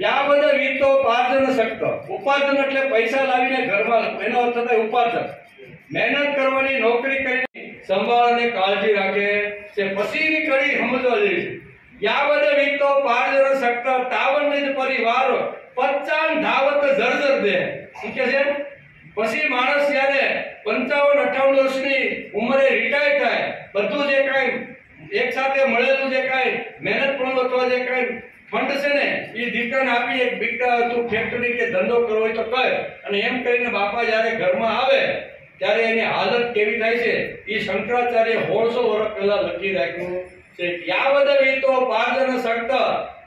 યાવદ વિતો પાર્જન શક્ત. ઉપાર્જન એટલે પૈસા લાવીને ઘરમાં, એનો અર્થ થાય ઉપાર્જન. મહેનત કરવાની, નોકરી કરીને સંભાળ અને કાળજી રાખે છે, પછીની કડી સમજવા જેવી છે. યાવદ વિતો પાર્જન શક્ત તાવનિજ પરિવારો પચ્ચાન ધાવત જર્જર દે. શું કે છે? પછી માણસ જ્યારે 55-58 વર્ષની ઉંમરે રિટાયર થાય, બધું જે કાંઈ એક સાથે મળેલું જે કાંઈ મહેનત પણ અથવા જે કાંઈ ફંડ છે ને એ દીકરાને આપી, એક દીકરા તું ફેક્ટરી કે ધંધો કરવો હોય તો કર, અને એમ કરીને બાપા જ્યારે ઘરમાં આવે ત્યારે એની હાલત કેવી થાય છે એ શંકરાચાર્ય 1600 વર્ષ પહેલા લખી રાખ્યું છે. યાવદ વિતો પાર્જન શક્ત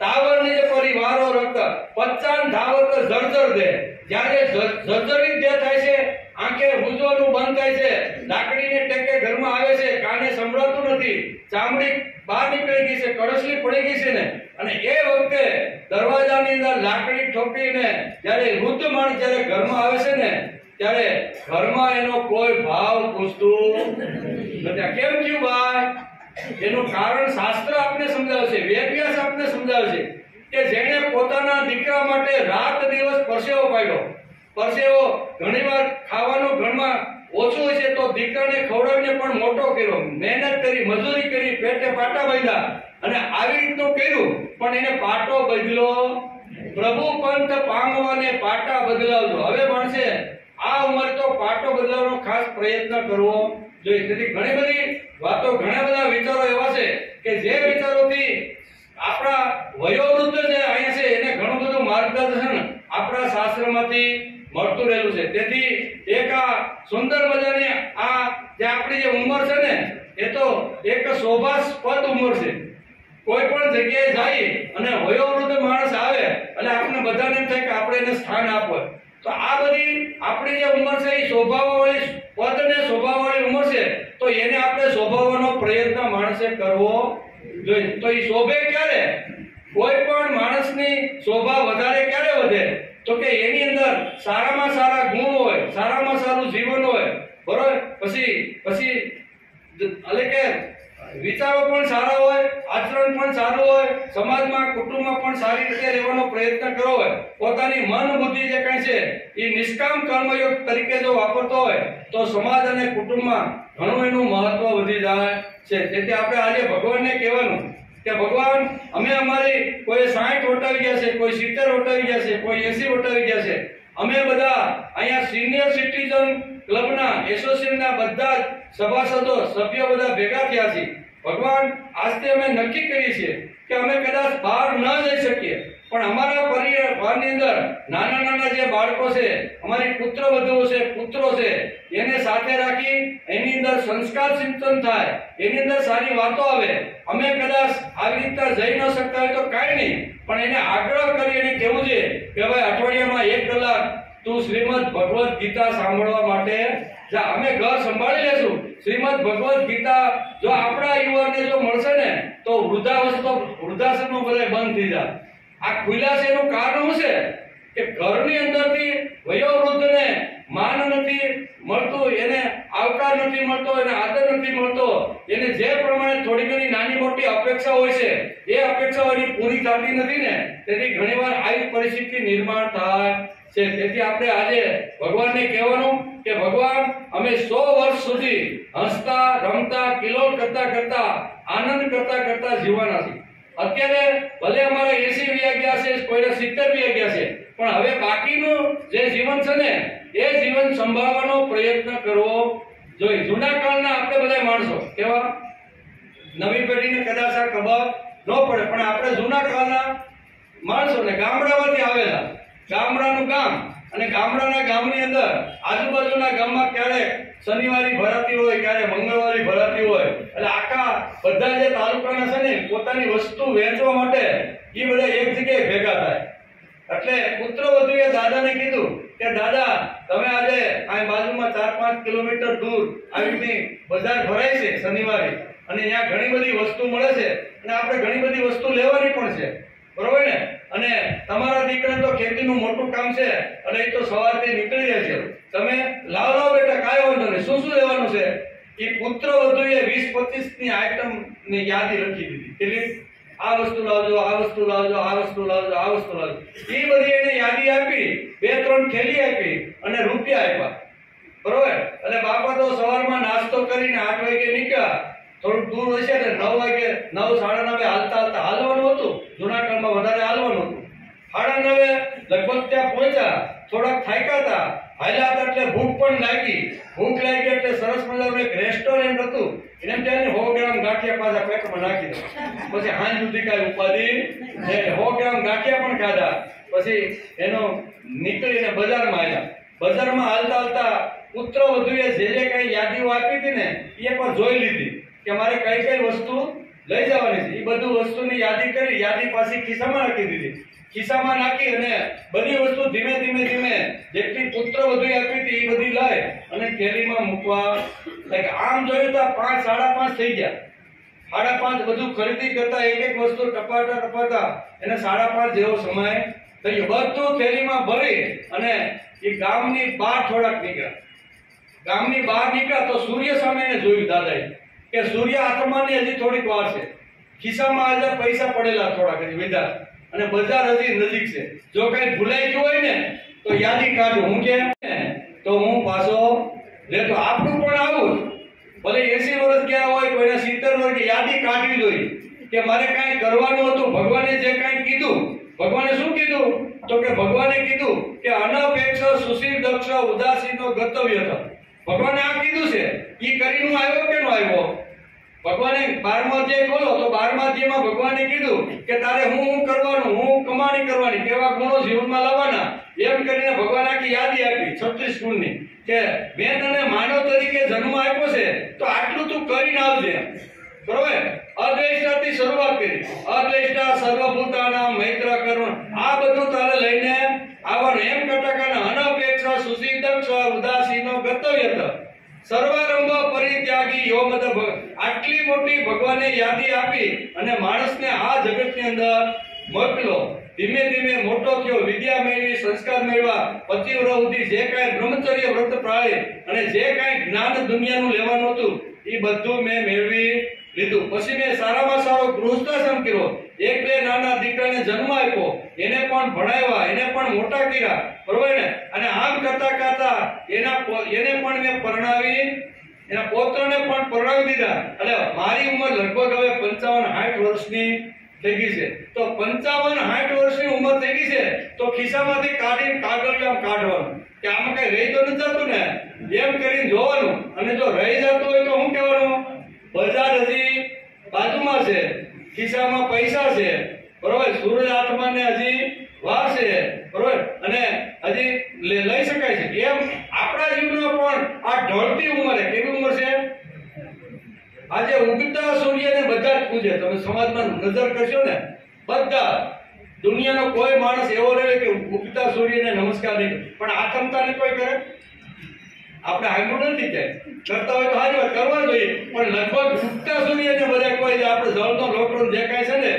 તાવનિજ પરિવારો રક્ત પચ્ચાન ધાવત જર્જર દે. જ્યારે જર્જરિત દેહ થાય છે, આંખે હુજવાનું બંધ થાય છે, લાકડીને ટેકે ઘરમાં આવે છે, કાને સંભળાતું નથી, ચામડી બહાર નીકળી ગઈ છે, કળશલી પડી ગઈ છે ને, અને એ વખતે દરવાજાની અંદર લાકડી ઠોકીને જ્યારે વૃદ્ધ માણસ જ્યારે ઘરમાં આવે છે ને ત્યારે ઘરમાં એનો કોઈ ભાવ પૂછતું નથી. કેમ થયું ભાઈ? એનું કારણ શાસ્ત્ર આપને સમજાવશે, વેદવ્યાસ આપને સમજાવશે કે જેણે પોતાના દીકરા માટે રાત દિવસ પરસેવો પાડ્યો, પરસેવો ઘણીવાર ખાવાનું ઘરમાં ઓછું હોય છે તો દીકરાને ખવડાવીને પણ મોટો કર્યો, મહેનત કરી, મજૂરી કરી, પેટે પાટા બાંધ્યા અને આવી રીતનું કર્યું, પણ એને પાટો બદલો. પ્રભુ પંથ પામવાને પાટા બદલાવજો. હવે ભણશે આ ઉંમર તો પાટો બદલવાનો ખાસ પ્રયત્ન કરવો જોઈએ. તેથી ઘણી બધી વાતો, ઘણા બધા વિચારો એવા છે કે જે વિચારોથી આપણા વયોવૃદ્ધ જે અહીંયા છે એને ઘણું બધું માર્ગદર્શન આપણા શાસ્ત્રમાંથી મળતું રહેલું છે. તેથી એક આ સુંદર મજાની આ જે આપણી જે ઉંમર છે ને એ તો એક શોભાસ્પદ ઉંમર છે. કોઈ પણ જગ્યાએ જાય અને વયોવૃદ્ધ માણસ આવે એટલે આપણે બધાને એમ થાય કે આપણે એને સ્થાન આપવું. તો આ બધી આપણી જે ઉંમર છે એ શોભાવાળી પદ ને શોભાવાળી ઉંમર છે, તો એને આપણે શોભાવવાનો પ્રયત્ન માણસે કરવો જોઈએ. તો એ શોભે ક્યારે? કોઈ પણ માણસની શોભા વધારે ક્યારે વધે? તો કે એની અંદર સારામાં સારા ગુણ હોય, સારામાં સારું જીવન હોય, બરોબર. પછી એટલે કે વિચારો પણ સારા હોય, આચરણ પણ સારું હોય, સમાજમાં કુટુંબમાં પણ સારી રીતે રહેવાનો પ્રયત્ન કરવો હોય, પોતાની મન બુદ્ધિ જે કઈ છે એ નિષ્કામ કર્મયોગ તરીકે જો વાપરતો હોય તો સમાજ અને કુટુંબમાં ઘણું એનું મહત્વ વધી જાય છે. તેથી આપણે આજે ભગવાનને કહેવાનું કે ભગવાન, અમે અમારી કોઈ 60 વટાવી ગયા છે, કોઈ 70 વટાવી ગયા છે, કોઈ 80 વટાવી ગયા છે. અમે બધા અહીંયા સિનિયર સિટીઝન ક્લબના એસોસિએશનના બધા સભાસદો સભ્યો બધા ભેગા થયા છીએ. ભગવાન, આજથી અમે નક્કી કરીએ છીએ કે અમે કદાચ બહાર ન જઈ શકીએ પણ અમારા પરિવારની અંદર નાના નાના જે બાળકો છે, અમારી પુત્રવધુઓ છે, પુત્રો છે, એને સાથે રાખી એની અંદર સંસ્કાર સિંચન થાય, એની અંદર સારી વાતો આવે. અમે કદાચ આવી રીતે જઈ ન શકતા હોય તો કાંઈ નહીં, પણ એને આગ્રહ કરી એને કહેવું છે કે ભાઈ અઠવાડિયામાં 1 કલાક તું શ્રીમદ ભગવદ ગીતા સાંભળવા માટે જા. અમે ઘર સંભાળી લેશું. શ્રીમદ ભગવદ ગીતા જો આપણા યુવાનને જો મળશે ને તો વૃદ્ધાશ્રમો બધા બંધ થઈ જાય. આ ખુલ્લા છે એનું કારણ શું છે કે ઘરની અંદરથી વયોવૃદ્ધને માન નથી મળતું, એને આવકાર નથી મળતો, એને આદર નથી મળતો, એને જે પ્રમાણે થોડી ઘણી નાની મોટી અપેક્ષા હોય છે એ અપેક્ષાઓ એની પૂરી થતી નથી ને, તેથી ઘણીવાર આવી પરિસ્થિતિ નિર્માણ થાય છે. તેથી આપણે આજે ભગવાનને કહેવાનું કે ભગવાન, અમે 100 વર્ષ સુધી હસતા રમતા કિલોલ કરતા કરતા આનંદ કરતા કરતા જીવવાના છે. અત્યારે ભલે અમારા 80 વ્યા ગયા છે, કોઈના 70 વ્યા ગયા છે, પણ હવે બાકીનું જે જીવન છે ને એ જીવન સંભાળવાનો પ્રયત્ન કરવો જોઈએ. જૂના કાળના આપણે બધા માણસો કેવા, નવી પેઢીને કદાચ આ ખબર ન પડે પણ આપણે જૂના કાળના માણસોને ગામડામાંથી આવેલા, ગામડાનું ગામ અને ગામડાના ગામની અંદર આજુબાજુના ગામમાં ક્યારેક શનિવારી ભરાતી હોય, ક્યારે મંગળવારી ભરાતી હોય, એટલે આખા બધા જે તાલુકાના છે ને પોતાની વસ્તુ વેચવા માટે એ બધા એક જગ્યાએ ભેગા થાય. એટલે પુત્રવધુએ દાદાને કીધું કે દાદા, તમે આજે આ બાજુમાં 4-5 કિલોમીટર દૂર આવી બજાર ભરાય છે શનિવારે, અને ત્યાં ઘણી બધી વસ્તુ મળે છે અને આપણે ઘણી બધી વસ્તુ લેવાની પણ છે, બરોબર ને? અને તમારા દીકરા તો ખેતીનું મોટું કામ છે અને એ તો સવારથી નીકળી જાય છે. તમે લાવ બેટા, કાંઈ વાંધો નહીં. શું શું લેવાનું છે? એ પુત્રવધુએ 20-25 ની આઈટમ ની યાદી લખી દીધી. કેટલી? આ વસ્તુ લાવજો, આ વસ્તુ લાવજો, આ વસ્તુ લાવજો, આ વસ્તુ લાવજો. એ બધી એને યાદી આપી, 2-3 થેલી આપી અને રૂપિયા આપ્યા, બરોબર? એટલે બાપા તો સવારમાં નાસ્તો કરીને 8 વાગે નીકળ્યા. થોડું દૂર હશે ને 9 વાગે 9-9:30 હાલતા હાલવાનું હતું. જૂના કાળમાં વધારે હાલવાનું હતું. 9:30 લગભગ ત્યાં પહોંચ્યા. થોડાક થાક્યા હતા, હાલ્યા હતા એટલે ભૂખ પણ લાગી. ભૂખ લાગી એટલે સરસ મજાનું એક રેસ્ટોરન્ટ હતું, એને ત્યાં 100 ગ્રામ ગાંઠિયા પાછા પેટમાં નાખી દો. પછી હાંજ સુધી કાંઈ ઉપાધિ નહીં, 100 ગ્રામ ગાંઠિયા પણ ખાધા. પછી એનો નીકળીને બજારમાં આવ્યા. બજારમાં હાલતા હાલતા પુત્રવધુએ જે કઈ યાદીઓ આપી હતી ને એ પણ જોઈ લીધી કે મારે કઈ કઈ વસ્તુ લઈ જવાની છે. એ બધું વસ્તુની યાદી કરી, યાદી પાછી ખિસ્સામાં રાખી દીધી. ખિસ્સામાં નાખી અને બધી વસ્તુ ધીમે ધીમે જેટલી પુત્રવધુએ આપી હતી એ બધી લઈ અને થેલીમાં મૂકવા લાગી. આમ જોયું તો 5-5:30 થઈ ગયા. 5:30 બધું ખરીદી કરતા એક વસ્તુ ટપાતા એને 5:30 જેવો સમય થઈ ગયો. બધું થેલીમાં ભરી અને એ ગામની બહાર થોડાક નીકળ્યા. ગામની બહાર નીકળ્યા તો સૂર્ય સામે એને જોયું દાદાએ કે સૂર્ય આત્માની હજી થોડીક વાર છે. ખિસ્સામાં આજે પૈસા પડેલા થોડાક હજી વિધા, અને બજાર હજી નજીક છે. જો કઈ ભૂલાઈ ગયું હોય ને તો યાદી કાઢું. હું કે તો હું પાછો લેતો. આપણું પણ આવું ભલે 80 વર્ષ ગયા હોય, કોઈને 70 વર્ષ, યાદી કાઢવી જોઈએ કે મારે કાંઈ કરવાનું હતું, ભગવાને જે કાંઈ કીધું કીધું, ભગવાને શું કીધું? તો કે ભગવાને કીધું કે અનપેક્ષ સુશીલ દક્ષ ઉદાસીનો ગતવ્ય હતો. ભગવાને આ કીધું છે. ઈ કરીને આવ્યો કે નો આવ્યો? ભગવાને 12મો અધ્યાય ખોલો તો 12મા અધ્યાયમાં ભગવાને કીધું કે તારે હું કરવાનું, હું કમાણી કરવાની, કેવા ગુણો જીવનમાં લાવવાના, એમ કરીને ભગવાન આખી યાદી આપી 36 ગુણની કે મેં તને માનવ તરીકે જન્મ આપ્યો છે તો આટલું તું કરીને આવજે. બરોબર? અદ્વૈતાથી શરૂઆત કરી. અદ્વૈતા સર્વભૂતાના મૈત્ર કરુણ, આ બધું તારે લઈને આવવાનું. એમ કટકાના અનપેક્ષ સુશીલ દક્ષ ઉદાસીનો ગતવ્ય સર્વારંભ પરિત્યાગી યોમદ. આટલી મોટી ભગવાને યાદી આપી અને માણસને આ જગતની અંદર મોકલો. ધીમે ધીમે મોટો થયો, વિદ્યા મેળવી, સંસ્કાર મેળવા, પતિવ્રત સુધી જે કાંઈ બ્રહ્મચર્ય વ્રત પાળે અને જે કાંઈ જ્ઞાન દુનિયાનું લેવાનું હતું એ બધું મેં મેળવી લીધું. પછી મેં સારામાં સારો ગૃહસ્થાશ્રમ કર્યો. એક બે નાના દીકરાને જન્મ આપ્યો, એને પણ ભણાવ્યા, એને પણ મોટા કર્યા. બરોબર ને? અને આમ કરતા કરતા એને પણ મેં પરણાવી, એના પૌત્રને પણ પરણાવી દીધા. એટલે મારી ઉંમર લગભગ હવે 55-60 વર્ષની થઈ ગઈ છે. તો 55-60 વર્ષની ઉંમર થઈ ગઈ છે તો ખિસ્સામાંથી કાઢીને કાગળિયા કાઢવાનું કે આમાં કઈ રહી તો નથી જતું ને, એમ કરીને જોવાનું. અને જો રહી જતું હોય તો શું કહેવાનું? બજાર હજી બાજુમાં છે, ખિસ્સામાં પૈસા છે, બરોબર, સૂરજ આત્માને હજી વાર છે, બરોબર, અને હજી લઈ શકાય છે. એમ આપણા જીવનમાં પણ આ ઢળતી ઉંમરે કેવી ઉંમર છે? આજે ઉગતા સૂર્યને બધા જ પૂજે. તમે સમાજમાં નજર કરશો ને, બધા દુનિયાનો કોઈ માણસ એવો રહે કે ઉગતા સૂર્યને નમસ્કાર નહીં, પણ આથમતાને કોઈ કરે? આપણે હાંગું નથી કે કરતા હોય તો સારી વાત કરવા જોઈએ, પણ લગભગ ઉગતા સૂર્યને બધા કોઈ આપણે જળનો લોટો જે કાંઈ છે ને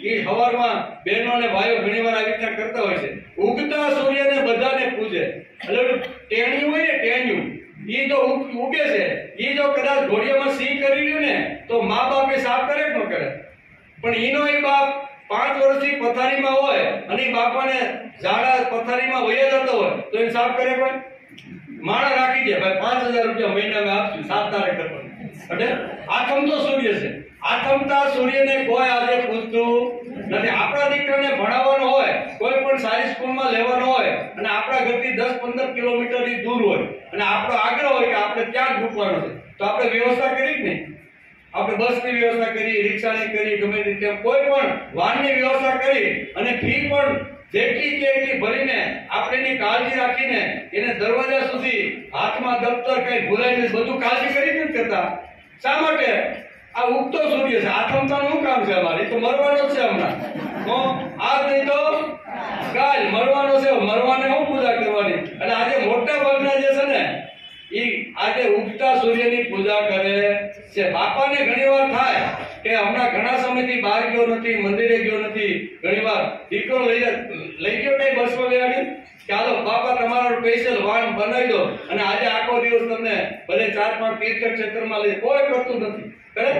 એ સવારમાં બહેનો અને ભાઈઓ ઘણીવાર આવી રીતના કરતા હોય છે. ઉગતા સૂર્યને બધાને પૂજે. એટલે ટેણિયું હોય ને, ટેણિયું ઈ જો ઉગે છે, ઈ જો કદાચ ઘોડિયામાં સિંહ કરી રહ્યું ને તો મા બાપ એ સાફ કરે કે ન કરે? પણ ઈનો એ બાપ 5 વર્ષથી પથારીમાં હોય અને બાપાને ઝાડા પથારીમાં વયા જતો હોય તો એને સાફ કરે કોઈ? માણા રાખી દે, ભાઈ 5000 રૂપિયા મહિનામાં આપશું, 7 તારીખ કરવાનું. એટલે આથમતો સૂર્ય છે. આથમતા સૂર્યને કોઈ આજે પૂછતું નથી. આપણા દીકરાને ભણાવવાનો હોય, કોઈ પણ સારી સ્કૂલમાં લેવાનો હોય અને આપણા ઘરથી 10-15 કિલોમીટરની દૂર હોય અને આપણો આગ્રહ હોય કે આપણે ત્યાં જ મૂકવાનો છે તો આપણે વ્યવસ્થા કરી જ નહીં. આપણે બસની વ્યવસ્થા કરી, રિક્ષાની કરી, ગમે રીતે કોઈ પણ વાહનની વ્યવસ્થા કરી અને ફી પણ જેટલી કે એટલી ભરીને આપણે એની કાળજી રાખીને એને દરવાજા સુધી હાથમાં દફતર કઈ ભૂલાઈને બધું કાળજી કરી નથી કરતા. શા માટે? આ ઉગતો સૂર્ય છે. આથમતાનું શું કામ છે? અમારે તો મરવાનો છે હમણાં. આજ નહીં તો કાલ મરવાનો છે. મરવાને શું પૂજા કરવાની? અને આજે મોટા ભાગના જે છે ને ઈ આજે ઉગતા સૂર્યની પૂજા કરે છે. બાપાને ઘણીવાર થાય કે હમણાં ઘણા સમયથી બહાર ગયો નથી, મંદિરે ગયો નથી. ઘણીવાર દીકરો લઈ ગયો કઈ બસમાં બેહાડી કે હાલો બાપા તમારો સ્પેશિયલ વાહન બનાવી દો અને આજે આખો દિવસ તમને ભલે 4-5 તીર્થ ક્ષેત્રમાં લઈ, કોઈ કરતું નથી. કરે?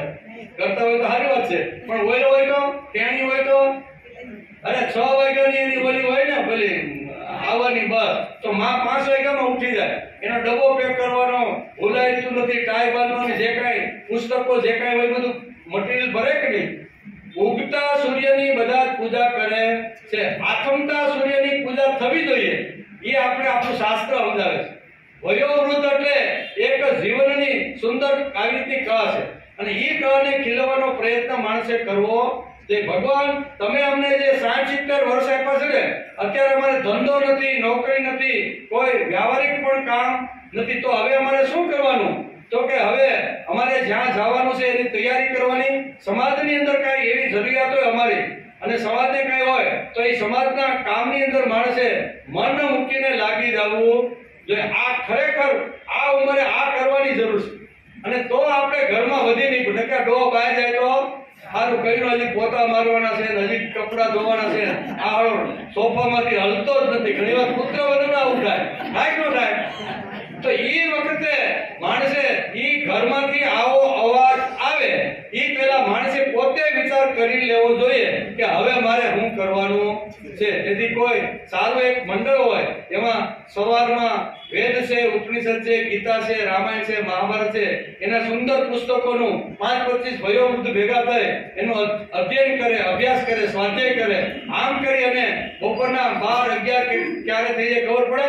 કરતા હોય તો સારી વાત છે, પણ ઓયલો હોય તો ટેણી હોય તો અરે 6 વાગ્યાની એની ઓલી હોય ને ભલે આવવાની બસ તો માં 5 વાગ્યામાં ઉઠી જાય. એનો ડબ્બો પેક કરવાનો ભૂલાયતું નથી, ટાઈ બાંધવાની, જે કાંઈ પુસ્તકો જે કાંઈ હોય બધું મટીરિયલ ભરે કે નહીં. ઉગતા સૂર્યની બધા પૂજા કરે છે. આથમતા સૂર્યની પૂજા થવી જોઈએ એ આપણે આપણું શાસ્ત્ર સમજાવે છે. વયોવૃદ્ધ એટલે એક જીવનની સુંદર આવી રીતની કળા છે અને એ કળાને ખીલવાનો પ્રયત્ન માણસે કરવો. જે ભગવાન તમે અમને જે 60-70 વર્ષ આપ્યા છે ને, અત્યારે અમારે ધંધો નથી, નોકરી નથી, કોઈ વ્યવહારિક પણ કામ નથી, તો હવે અમારે શું કરવાનું? તો કે હવે અમારે જ્યાં જવાનું છે એની તૈયારી કરવાની. સમાજની અંદર કાંઈ એવી જરૂરિયાત હોય અમારી અને સમાજને કાંઈ હોય તો એ સમાજના કામની અંદર માણસે મન મૂકીને લાગી જવું જોઈએ. આ ખરેખર આ ઉંમરે આ કરવાની જરૂર છે અને તો આપણે ઘરમાં વધી નહીં. નકર ડો બહાર જાય તો સારું કઈનો હજી પોતા મારવાના છે, હજી કપડા ધોવાના છે, આ સોફામાંથી હલતો જ નથી. ઘણીવાર પુત્ર વધુના ઉઠાય થાય કે ન થાય? તો એ વખતે માણસે ઈ ઘરમાંથી આવો અવાજ આવે ઈ પહેલા માણસે પોતે વિચાર કરી લેવો જોઈએ કે હવે મારે શું કરવાનું છે. તેથી કોઈ સારું એક મંડળ હોય એમાં સવારમાં વેદ છે, ઉપનિષદ છે, ગીતા છે, રામાયણ છે, મહાભારત છે, એના સુંદર પુસ્તકોનું 5-25 વયોવૃદ્ધ ભેગા થાય એનું અધ્યયન કરે, અભ્યાસ કરે, સ્વાધ્યાય કરે. આમ બપોરના 12 11 ક્યારે થઈ જાય ખબર પડે?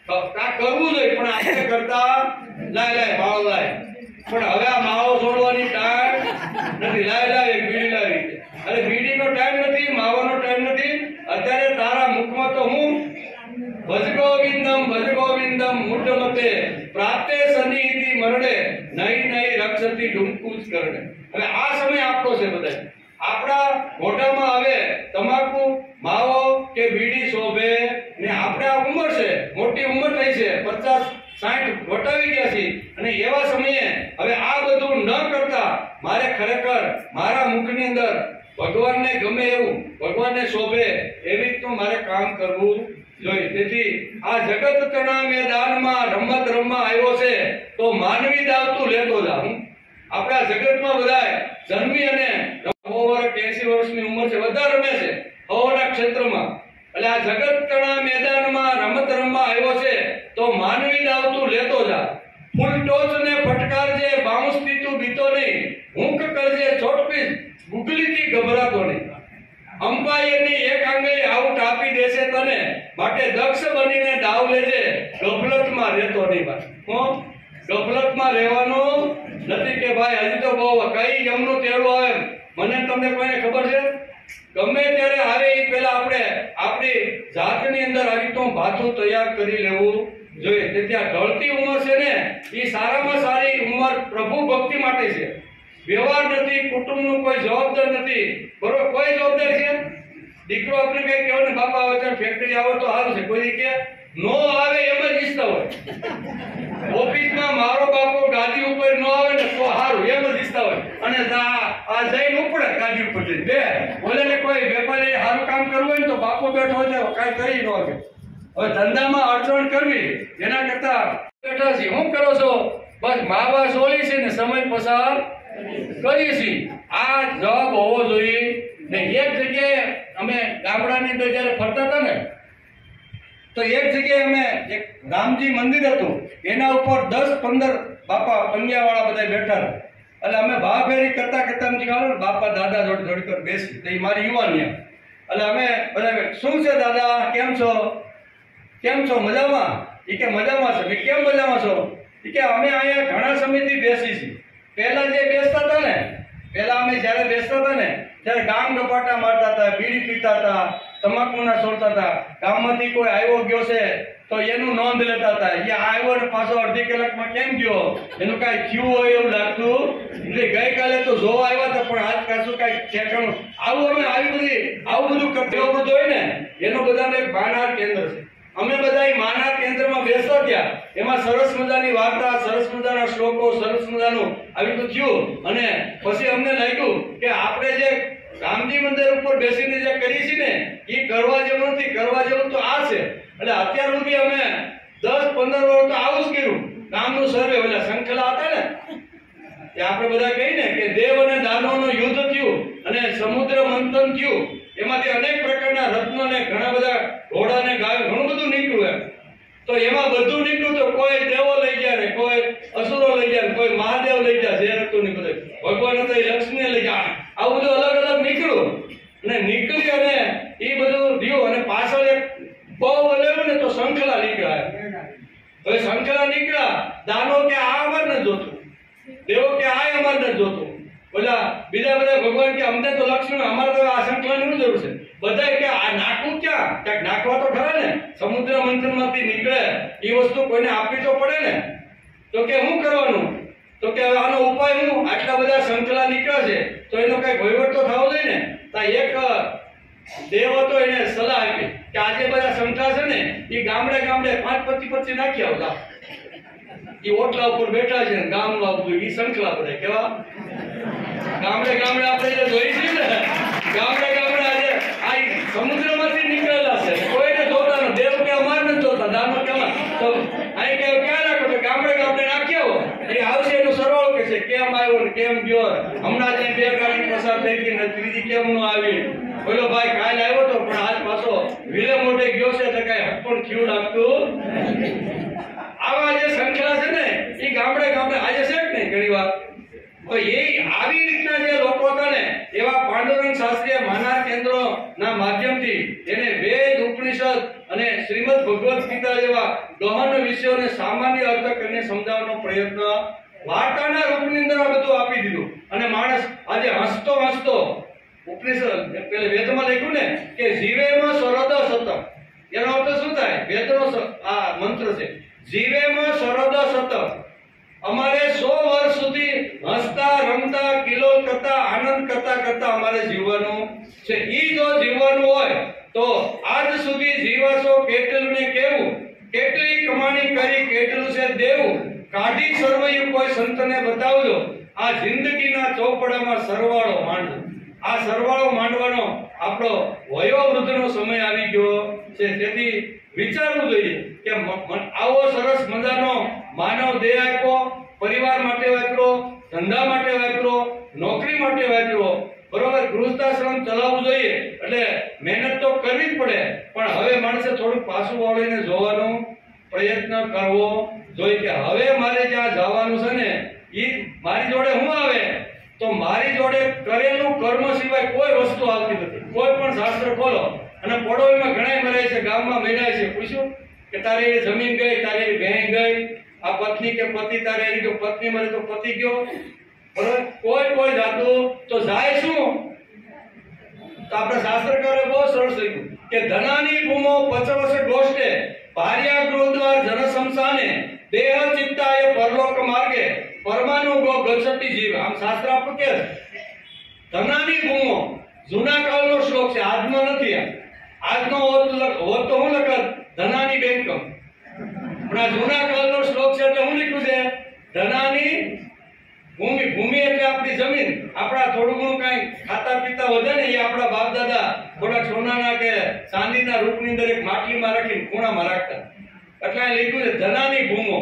કાંઈક કરવું જોઈએ પણ આપણે કરતા લાય માવો લાય, પણ હવે આ માવો છોડવાની ટાઈમ નથી. લાય એક બીડી લાવી, અરે બીડીનો ટાઈમ નથી, માવાનો ટાઈમ નથી. અત્યારે તારા મુખમાં તો હું ભજ ગોવિંદમ મુઢમતે પ્રાપ્તે સન્નિહિતિ મરણે નહીં રક્ષતી ડુમકું જ કરણે. હવે આ સમય આપણો છે. બધા આપણા મોઢામાં હવે તમાકુ, માવો કે બીડી શોભે ને આપણે આ ઉંમર છે, મોટી ઉંમર થઈ છે, 50-60 વટાવી ગયા છે, અને એવા સમયે હવે આ બધું ન કરતા મારે ખરેખર મારા મુખની અંદર ભગવાનને ગમે એવું, ભગવાનને શોભે એવી રીતનું મારે કામ કરવું જોઈએ. તેથી આ જગત તણા મેદાનમાં રમત રમવા આવ્યો છે તો માનવી દાવતું લેતો જા. આપણા જગતમાં બધા જન્મી અને 80 વર્ષની ઉંમર છે, બધા રમે છે હવાના ક્ષેત્રમાં. એટલે આ જગત તણા મેદાનમાં રમત રમવા આવ્યો છે તો માનવી દાવતું લેતો જા. ફૂલ ટોચ ને ફટકારજે, બાઉન્સ થી તું બીતો નહીં, હુંક કરજે ચોટપીસ, ગુગલીથી ગભરાતો નહીં. અમ્પાયરની એક આંગળી આઉટ આપી દેશે તને, માટે દક્ષ બનીને દાવ લેજે, ગફલતમાં રહેતો નહીં. ભાઈ ગફલતમાં રહેવાનું નથી કે ભાઈ હજી તો બહુ કઈ જમનું તેડું આવે મને તમને કોઈને ખબર છે? ગમે ત્યારે આવે એ પહેલા આપણે આપણી જાતની અંદર આવી તો ભાથું તૈયાર કરી લેવું જોઈએ. તેથી આ ઢળતી ઉંમર છે ને એ સારામાં સારી ઉંમર પ્રભુ ભક્તિ માટે છે. વ્યવહાર નથી, કુટુંબનું કોઈ જવાબદાર નથી, બરોબર? કોઈ જવાબદારી છે? દીકરો આપણે કઈ કહેવાય ને બાપા આવે છે ફેક્ટરી આવે તો સારું છે, કોઈ કે નો આવે એમ જ ઈચ્છતા હોય. ઓફિસમાં મારો બાપો ગાદી ઉપર ન આવે ને તો સારું એમ જ ઈચ્છતા હોય, અને આ જઈને ઉપડે ગાદી ઉપર જઈને બે બોલે ને કોઈ વેપારી સારું કામ કરવું હોય ને તો બાપો બેઠો હોય ને કાંઈ કરી ન શકે. હવે ધંધામાં અડચણ કરવી એના કરતા બેઠા છે. શું કરો છો? બસ માવા સોળી છે ને સમય પસાર કરીએ છીએ. આ જવાબ હોવો જોઈએ ને. એક જગ્યાએ અમે ગામડાની અંદર જયારે ફરતા હતા ને તો એક જગ્યાએ અમે એક રામજી મંદિર હતું, એના ઉપર 10-15 બાપા પંડિયાવાળા બધા બેઠા હતા. એટલે અમે ભાવફેરી કરતા કરતા ને બાપા દાદા જોડે કર બેસી, તો એ મારી યુવાની. એટલે અમે બધા શું છે દાદા, કેમ છો મજામાં? એ કે મજામાં છે. કેમ મજામાં છો? એ કે અમે અહીંયા ઘણા સમયથી બેસી છીએ. પહેલા જે બેસતા હતા ને, પહેલા અમે જ્યારે બેસતા હતા ને ત્યારે ગામ ગપાટા મારતા હતા, બીડી પીતા હતા, તમાકુના છોડતા હતા. ગામમાંથી કોઈ આવ્યો ગયો છે તો એનું નોંધ લેતા હતા. એ આવ્યો ને પાછો અડધી કલાકમાં કેમ ગયો, એનું કાંઈ થયું હોય એવું લાગતું. એટલે ગઈકાલે તો જોવા આવ્યા હતા પણ આજ પાછું કાંઈ ઠેકાણું. આવું બધું કરતો બધું હોય ને એનો બધાને એક માનહાર કેન્દ્ર છે. અમે બધા માનહાર કેન્દ્રમાં બેસતા ગયા, એમાં સરસ મજાની વાર્તા, સરસ મજાના શ્લોકો, સરસ મજાનું આવી તો થયું. અને પછી અમને લાગ્યું કે આપણે જે રામજી મંદિર ઉપર બેસીને જે કરી છે ને એ કરવા જેવું નથી, કરવા જેવું તો આ છે. એટલે અત્યાર સુધી અમે 10-15 વર્ષ તો આવું જ કર્યું. ગામનું સર્વે ઓલા શંખલા હતા ને તે આપણે બધા કહી ને કે દેવ અને દાનવનું યુદ્ધ થયું અને સમુદ્ર મંથન થયું. એમાંથી અનેક પ્રકારના રત્નો ને ઘણા બધા ઘોડા ને ગાય ઘણું બધું નીકળ્યું. તો એમાં બધું નીકળ્યું તો કોઈ દેવો લઈ ગયા ને કોઈ અસુરો લઈ ગયા, કોઈ મહાદેવ લઈ ગયા, જે હતું ને બધું ભગવાન હતા એ લક્ષ્મી લઈ ગયા. આવું બધું અલગ અલગ નીકળ્યું અને નીકળી અને એ બધું થયું. અને પાછળ એક બહુ લેવું ને તો શંખલા નીકળ્યા. હવે શંખલા નીકળ્યા, દાનો કે આ અમાર નથી જોતું, દેવો કે આ અમાર નથી જોતું, બોલા બીજા બધા ભગવાન કે અમને તો લક્ષ્મણ, અમારે તો આ શંખલાની જરૂર છે. બધા કે આ નાખવું ક્યાં, ક્યાંક નાખવા તો ખરા ને. સમુદ્ર મંથન માંથી નીકળે એ વસ્તુ કોઈને આપવી તો પડે ને. તો કે શું કરવાનું? તો કે આનો ઉપાય શું? આટલા બધા શંખલા નીકળ્યા છે તો એનો કઈ વહીવટ તો થવો જોઈએ ને. તો એક દેવ હતો, એને સલાહ આપી કે આજે બધા શંખલા છે ને એ ગામડે 5-25 નાખી આવતા. એ ઓટલા ઉપર બેઠા છે ને ગામનું આવતું એ શંખલા બધા કેવા ગામડે આપણે જે જોઈ છે ને ગામડે આજે આ સમુદ્રમાંથી નીકળેલા છે. કોઈને જોતા નથી, દેવ કે અમાર નથી જોતા, દાનો કે તો અહીં કે ક્યાં નાખો તો ગામડે નાખી આવો. એ આવશે એનો સરવાળો કે છે કેમ આવ્યો ને કેમ ગયો. હમણાં જે 2 ગાડી પસાર થઈ ગઈ ને ત્રીજી કેમ ન આવી. બોલો ભાઈ કાલ આવ્યો તો પણ આજ પાછો વિલે મોઢે ગયો છે તો કઈ હક પણ થયું લાગતું. આવા જે શંખલા છે ને એ ગામડે આજે છે કે નહીં ઘણી વાર તો એ આવી રીતના જે લોકો હતા ને એવા પાંડુરંગ શાસ્ત્રીય માનવ કેન્દ્રોના માધ્યમથી એને વેદ ઉપનિષદ અને શ્રીમદ ભગવદ ગીતા જેવા ગહન વિષયોને સામાન્ય અર્થ કરીને સમજાવવાનો પ્રયત્ન વાર્તાના રૂપની અંદર આ બધું આપી દીધું અને માણસ આજે હસતો હસતો ઉપનિષદ પેલે વેદમાં લખ્યું ને કે જીવેમાં સરોદ સત, એનો અર્થ શું થાય? વેદનો આ મંત્ર છે, જીવેમાં સરોદ સત, અમારે 100 વર્ષ સુધી હસતા રમતા કિલોલ કરતા આનંદ કરતા અમારે જીવવાનું છે. ઈ જો જીવવાનું હોય તો આજ સુધી જીવાશો કેટલું ને કેવું, કેટલી કમાણી કરી કેટલું છે દેવું, કાઢી સરવૈયું કોઈ સંતને બતાવજો, આ જિંદગીના ચોપડામાં સરવાળો માંડો. આ સરવાળો માંડવાનો આપણો વયોવૃદ્ધનો સમય આવી ગયો છે. તેથી વિચારવું જોઈએ કે આવો સરસ મજાનો માનવ દેહ આપ્યો, પરિવાર માટે વાપરો, ધંધા માટે વાપરો, નોકરી માટે વાપરો, બરોબર, ગૃહસ્થાશ્રમ ચલાવવું જોઈએ. એટલે મહેનત તો કરવી જ પડે, પણ હવે માણસે થોડું પાછું વાળીને જોવાનો પ્રયત્ન કરવો જોઈએ કે હવે મારે જ્યાં જવાનું છે ને એ મારી જોડે શું આવે, તો મારી જોડે કરેલું કર્મ સિવાય કોઈ વસ્તુ આવતી નથી. કોઈ પણ શાસ્ત્ર ખોલો અને પડોશમાં ઘણા મરાય છે, ગામમાં મરાય છે, પૂછ્યું કે તારી જમીન ગઈ, તારી ભેંસ ગઈ, આ પત્ની કે પતિ તારે એની જો પત્ની મરે તો પતિ ગયો, બરોબર, કોઈ જાતું તો જાય શું? તો આપણે શાસ્ત્રકારે બહુ સરસ લખ્યું કે ધનાની ભૂમો પચવસે ગોષ્ઠે ભાર્યા ગૃહદ્વાર જન સંસાને દેહ ચિત્તાય પરલોક માર્ગે પરમાનુ ગો ગચ્છતિ જીવ. આમ શાસ્ત્ર આપણું કહે છે ધનાની ભૂમો, જૂના કાળનો શ્લોક છે, આજનો નથી. આજનો હોત તો હું લખત ધનાની બેંકમ, પણ આ જૂના કાળનો શ્લોક છે એટલે હું લખ્યું છે ધનાની ભૂમિ. ભૂમિ એટલે આપણી જમીન. આપણા થોડું ઘણું કઈ ખાતા પીતા વધે ને એ આપણા બાપ દાદા થોડા સોનાના કે ચાંદીના રૂપની અંદર એક માટલીમાં રાખીને ખૂણામાં રાખતા. એટલે આ લખ્યું છે ધનાની ભૂમો.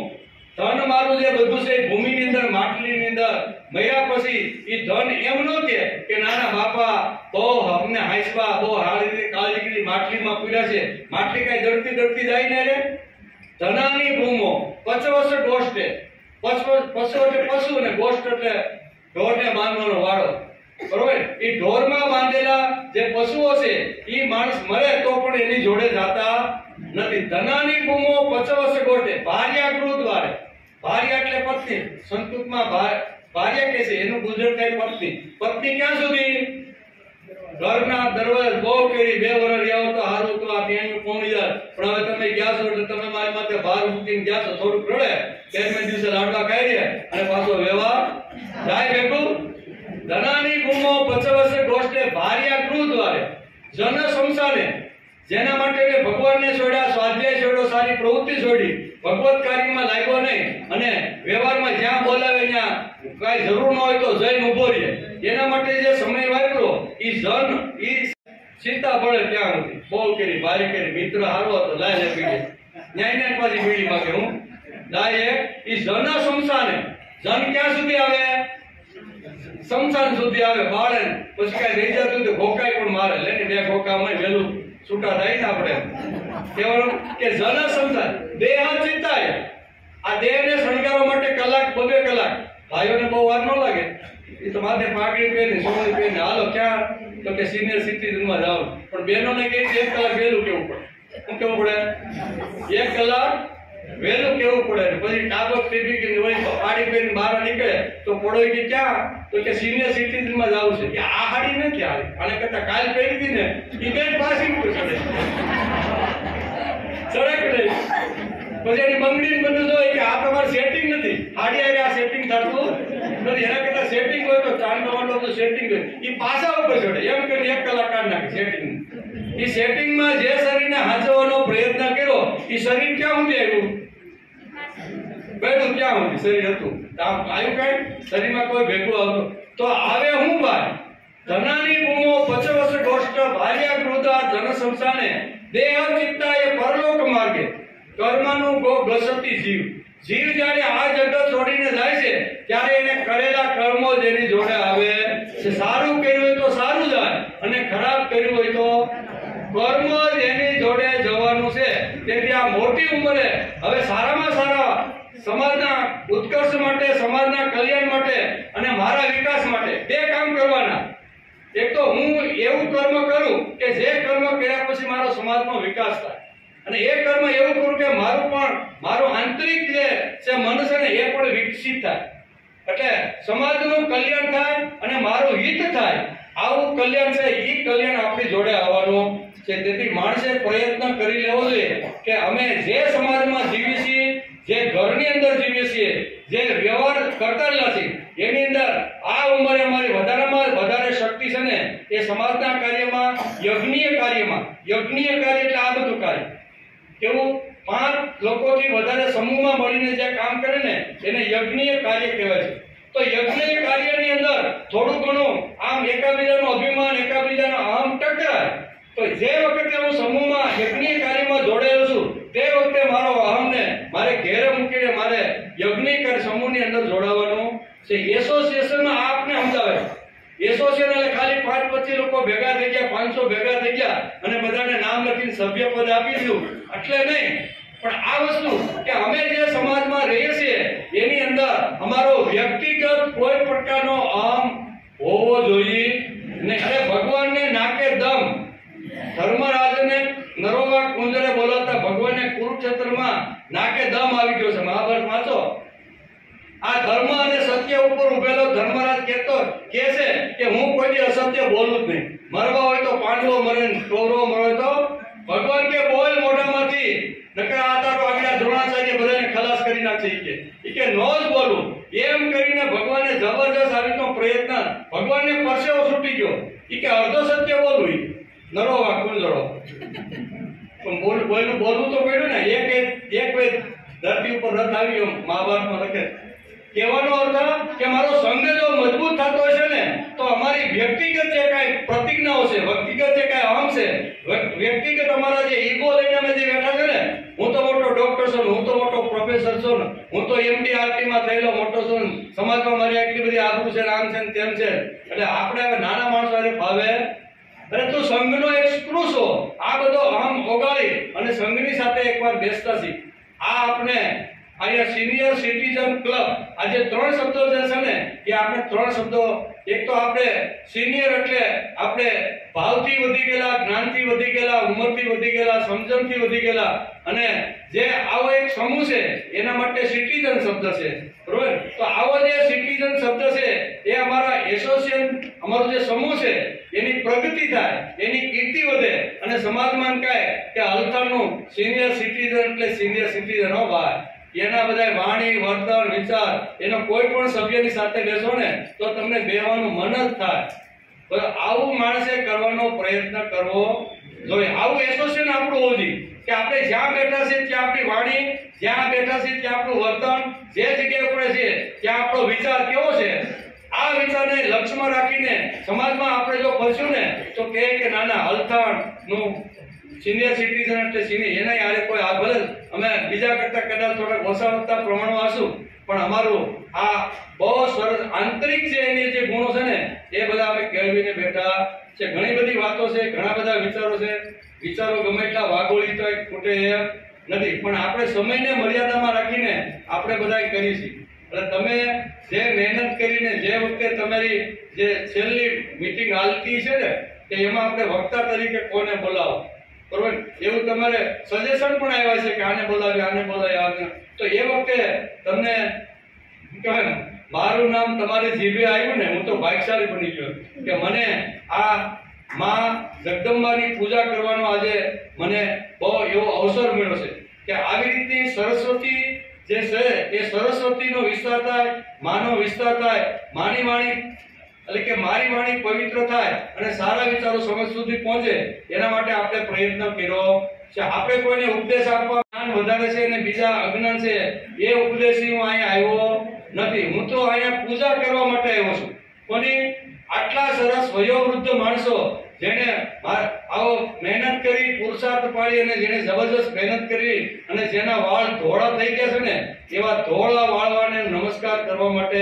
ધન મારું જે બધું છે એ ભૂમિની અંદર માટલીની અંદર મર્યા પછી એ ધન એમ ન કે નાના બાપા બહુ અમને હાઈસવા બહુ હારી રીતે કાળજી કરી માટલીમાં પૂર્યા છે, માટલી કઈ દળતી જાય ને રે. ધનાની ભૂમો પચવસ ગોષ્ઠે, પશુ એટલે પશુ ને ગોષ્ઠ એટલે ઢોરને બાંધવાનો વાળો, બરોબર. એ ઢોરમાં બાંધેલા જે પશુઓ છે એ માણસ મરે તો પણ એની જોડે જાતા નથી. ધનાની ભૂમો પચવસ ગોષ્ઠે ભાર્યા ગૃહદ્વારે, ભાર્યા એટલે પત્ની, સંસ્કૃતમાં ભાર્યા કે છે એનું ગુજરાત થાય પત્ની. પત્ની ક્યાં સુધી? ઘરના દરવાજ બહુ કરી 2 વર્ષ રહ્યા તો હારું તો આ પેણું પોણી જાય, પણ હવે તમે ગયા છો એટલે તમે મારી માથે ભાર મૂકીને ગયા છો, થોડુંક રડે, 13 દિવસે લાડવા ખાઈ રહ્યા અને પાછો વ્યવહાર જાય ભેગું. ધનાની ભૂમો પચવસે ગોષ્ઠે ભાર્યા ગૃહદ્વારે જન સંસાને, જેના માટે મેં ભગવાનને છોડ્યા, સ્વાધ્યાય છોડ્યો, સારી પ્રવૃત્તિ છોડી, ભગવત કાર્યમાં લાગ્યો નહીં અને વ્યવહારમાં જ્યાં બોલાવે ત્યાં કાંઈ જરૂર ન હોય તો જઈને ઉભો રહે, એના માટે જે સમય વાપરો એ જન એ ચિંતા પડે ત્યાં નથી. બહુ કરી ભારી કરી મિત્ર હારો હતો લાય લે પીડી ન્યાય પાછી પીડી માગે હું લાય એ જન સંસાને. જન ક્યાં સુધી આવે? સંસાન સુધી આવે. બાળે પછી કઈ રહી જતું તો ઘોકાય પણ મારે લઈને 2 ઘોકામાં વેલું છૂટા થાય ને આપણે કહેવાનું કે જન સંસાર દેહ ચિંતાય. આ દેહને શણગારવા માટે કલાક 2 કલાક ભાઈઓને બહુ વાર ન લાગે, એ તો માથે પાઘડી પહેરી સોની પહેરીને હાલો ક્યાં તો કે સિનિયર સિટીઝનમાં જાવ, પણ બહેનોને કે 1 કલાક વહેલું કેવું પડે. શું કેવું પડે? 1 કલાક વહેલું કેવું પડે. પછી ટાબક ટીવી કે વળી પાડી પહેરીને બહાર નીકળે તો પડોય કે ક્યાં તો કે સિનિયર સિટીઝનમાં જવું છે. કે આ હાડી નથી આવી અને કરતા કાલ પહેરી હતી ને એ બેન પાછી ચડે સડક નહીં. પછી એની બંગડી બધું જોઈએ કે આ તમારું સેટિંગ નથી, હાડી આ સેટિંગ થતું નથી. એના કરતા સેટિંગ હોય તો ચાંદો વાંડો તો સેટિંગ હોય એ પાછા ઉપર ચડે એમ કરીને 1 કલાક કાઢ નાખે સેટિંગ. એ સેટિંગમાં જે શરીરને હાંચવાનો પ્રયત્ન કર્યો એ શરીર ક્યાં સુધી આવ્યું? બેઠું ક્યાં સુધી શરીર હતું? આવ્યું કઈ શરીરમાં કોઈ ભેગું આવતું તો આવે હું ભાઈ? ધનાની ભૂમો પચવસ ગોષ્ઠ ભાર્યા ગૃહદ્વાર જન સંસાને દેહ ચિત્તાય પરલોક માર્ગે કર્મનું ગો ગસતી જીવ. જીવ જ્યારે આ જગત છોડીને જાય છે ત્યારે એને કરેલા કર્મો જેની જોડે આવે છે. સારું કર્યું હોય તો સારું જાય અને ખરાબ કર્યું હોય તો કર્મ જેની જોડે જવાનું છે. તેથી આ મોટી ઉંમરે હવે સારામાં સારા સમાજના ઉત્કર્ષ માટે, સમાજના કલ્યાણ માટે અને મારા વિકાસ માટે બે કામ કરવાના. એક તો હું એવું કર્મ કરું કે જે કર્મ કર્યા પછી મારો સમાજનો વિકાસ થાય, અને એ કર્મ એવું કરું કે મારું આંતરિક જે મન છે ને એ પણ વિકસિત થાય, એટલે સમાજનું કલ્યાણ થાય અને મારું હિત થાય. આવું કલ્યાણ છે, એ કલ્યાણ આપણી જોડે આવવાનું છે. તેથી માણસે પ્રયત્ન કરી લેવો જોઈએ કે અમે જે સમાજમાં જીવીએ છીએ, જે ઘરની અંદર જીવીએ છીએ, જે વ્યવહાર કરતા રહ્યા છીએ, એની અંદર આ ઉંમરે અમારી વધારેમાં વધારે શક્તિ છે ને એ સમાજના કાર્યમાં, યજ્ઞીય કાર્યમાં. યજ્ઞીય કાર્ય એટલે આ બધું કાર્ય કેવું 5 લોકોથી વધારે સમૂહમાં મળીને જે કામ કરે ને એને યજ્ઞીય કાર્ય કહેવાય છે. તો યજ્ઞીય કાર્યની અંદર થોડું ઘણું આમ એકાબીજાનું અભિમાન, એકાબીજાનો અહમ ટકરાય, તો જે વખતે હું સમૂહમાં યજ્ઞીય કાર્યમાં જોડાયેલો છું તે વખતે મારો અહમને મારે ઘેરે મૂકીને મારે યજ્ઞીય કાર્ય સમૂહની અંદર જોડાવાનું છે. એસોસિએશનમાં આપને સમજાવે, એસોસિએશન એટલે ખાલી 5-25 લોકો ભેગા થઈ ગયા, 500 ભેગા થઈ ગયા અને બધાને નામ લખીને સભ્ય પદ આપી દીધું એટલે નહીં. પણ આ વસ્તુ કે અમે જે સમાજમાં રહીએ છીએ એની અંદર અમારો વ્યક્તિગત કોઈ પ્રકારનો અહમ હોવો જોઈએ નહીં. અને ભગવાનને નાકે દમ, ધર્મરાજને નરોવા કુંજરે બોલાવતા ભગવાનને કુરુક્ષેત્રમાં નાકે દમ આવી ગયો છે. મહાભારત વાંચો. આ ધર્મ અને સત્ય ઉપર ઉભેલો ધર્મરાજ કહે છે કે હું કોઈ અસત્ય બોલું જ નહીં. મરવા હોય તો પાંડવો મરે, કૌરવો મરે તો ભગવાન કે બોલ મોઢામાંથી, નકર આ તારો આગળ દ્રોણાચાર્ય બધાને ખલાસ કરી નાખશે. ઈ કે નો જ બોલું એમ કરીને ભગવાને જબરજસ્ત આવીનો પ્રયત્ન, ભગવાનને પરસેવો છૂટી ગયો. ઈ કે અર્ધો સત્ય બોલું. નરોવા કુંજરો પણ બોલવું તો પડ્યું ને. એક વેદ ધરતી ઉપર રથ આવી ગયો, મહાભારતમાં લખે. કહેવાનો અર્થ કે મારો સંઘ જો મજબૂત થતો હશે ને તો અમારી વ્યક્તિગત જે કાંઈ પ્રતિજ્ઞાઓ છે, વ્યક્તિગત જે કાંઈ અહમ છે, વ્યક્તિગત અમારા જે ઈગો લઈને અમે જે બેઠા છે ને, હું તો મોટો ડોક્ટર છું, હું તો મોટો પ્રોફેસર છું, હું તો એમડી આરટીમાં થયેલો મોટો છું, સમાજમાં મારી આટલી બધી આબરૂ છે, આમ છે તેમ છે, એટલે આપણે હવે નાના માણસો ફાવે. અરે તું સંઘનો એક સ્ક્રૂ છો. આ બધો અહમ ઓગાળી અને સંઘની સાથે એકવાર બેસતા શીખ. આ આપણે અહીંયા સિનિયર સિટીઝન ક્લબ, આજે 3 શબ્દો જે છે ને એ આપણે 3 શબ્દો, એક તો આપણે સિનિયર એટલે આપણે ભાવથી વધી ગયેલા, જ્ઞાનથી વધી ગયેલા, ઉંમરથી વધી ગયેલા, સમજણથી વધી ગયેલા, અને જે આવો એક સમૂહ છે એના માટે સિટીઝન શબ્દ છે, બરોબર. તો આવો જે સિટીઝન શબ્દ છે એ અમારા એસોસિએશન, અમારો જે સમૂહ છે એની પ્રગતિ થાય, એની કીર્તિ વધે અને સમાજમાં કહે કે હલતાનું સિનિયર સિટીઝન એટલે સિનિયર સિટીઝન હો ભાઈ. એના બધા વાણી, વર્તન, વિચાર, એનો કોઈ પણ સભ્યની સાથે બેસો ને તો તમને બેવાનું મન જ થાય. તો આવું માણસે કરવાનો પ્રયત્ન કરવો જોઈએ. આવું એસોસિએશન આપણું હોવું જોઈએ કે આપણે જ્યાં બેઠા છે ત્યાં આપણી વાણી, જ્યાં બેઠા છે ત્યાં આપણું વર્તન, જે જગ્યાએ ઉપર છે ત્યાં આપણો વિચાર કેવો છે, આ વિચારને લક્ષ્યમાં રાખીને સમાજમાં આપણે જો ફરશું ને તો કે નાના હલથાણનું સિનિયર સિટીઝન એટલે સિનિયર, એના યારે કોઈ આ ભલે અમે બીજા કરતા કદાચ થોડા ઓછા વધતા પ્રમાણમાં હશું, પણ અમારું આ બહુ સરસ આંતરિક છે એની જે ગુણો છે ને એ બધા અમે કેળવીને બેઠા છે. ઘણી બધી વાતો છે, ઘણા બધા વિચારો છે. વિચારો ગમે એટલા વાગોળી તો ખૂટે એમ નથી, પણ આપણે સમયને મર્યાદામાં રાખીને આપણે બધા કરીએ છીએ. એટલે તમે જે મહેનત કરીને જે વખતે તમારી જે છેલ્લી મીટિંગ હાલતી છે ને કે એમાં આપણે વક્તા તરીકે કોને બોલાવો, બરોબર, એવું તમારે સજેશન પણ આવ્યા છે કે આને બોલાવી, તો એ વખતે તમને કહેવાય મારું નામ તમારી જીભે આવ્યું ને, હું તો ભાગ્યશાળી બની ગયો કે મને આ માં જગદંબાની પૂજા કરવાનો આજે મને બહુ એવો અવસર મળ્યો છે કે આવી રીતની સરસ્વતી જે છે એ સરસ્વતીનો વિસ્તાર થાય, માનો વિસ્તાર થાય, માની વાણી એટલે કે મારી વાણી પવિત્ર થાય અને સારા વિચારો સમાજ સુધી પહોંચે, એના માટે આપણે પ્રયત્ન કર્યો છે. આપણે કોઈને ઉપદેશ આપવા જ્ઞાન વધારે છે અને બીજા અજ્ઞાન છે એ ઉપદેશી હું અહીંયા આવ્યો નથી. હું તો અહીંયા પૂજા કરવા માટે આવ્યો છું. કોની? આટલા સરસ વયોવૃદ્ધ માણસો જેને આવો મહેનત કરી, પુરુષાર્થ પાડી અને જેને જબરજસ્ત મહેનત કરી અને જેના વાળ ધોળા થઈ ગયા છે ને એવા ધોળા વાળવાને નમસ્કાર કરવા માટે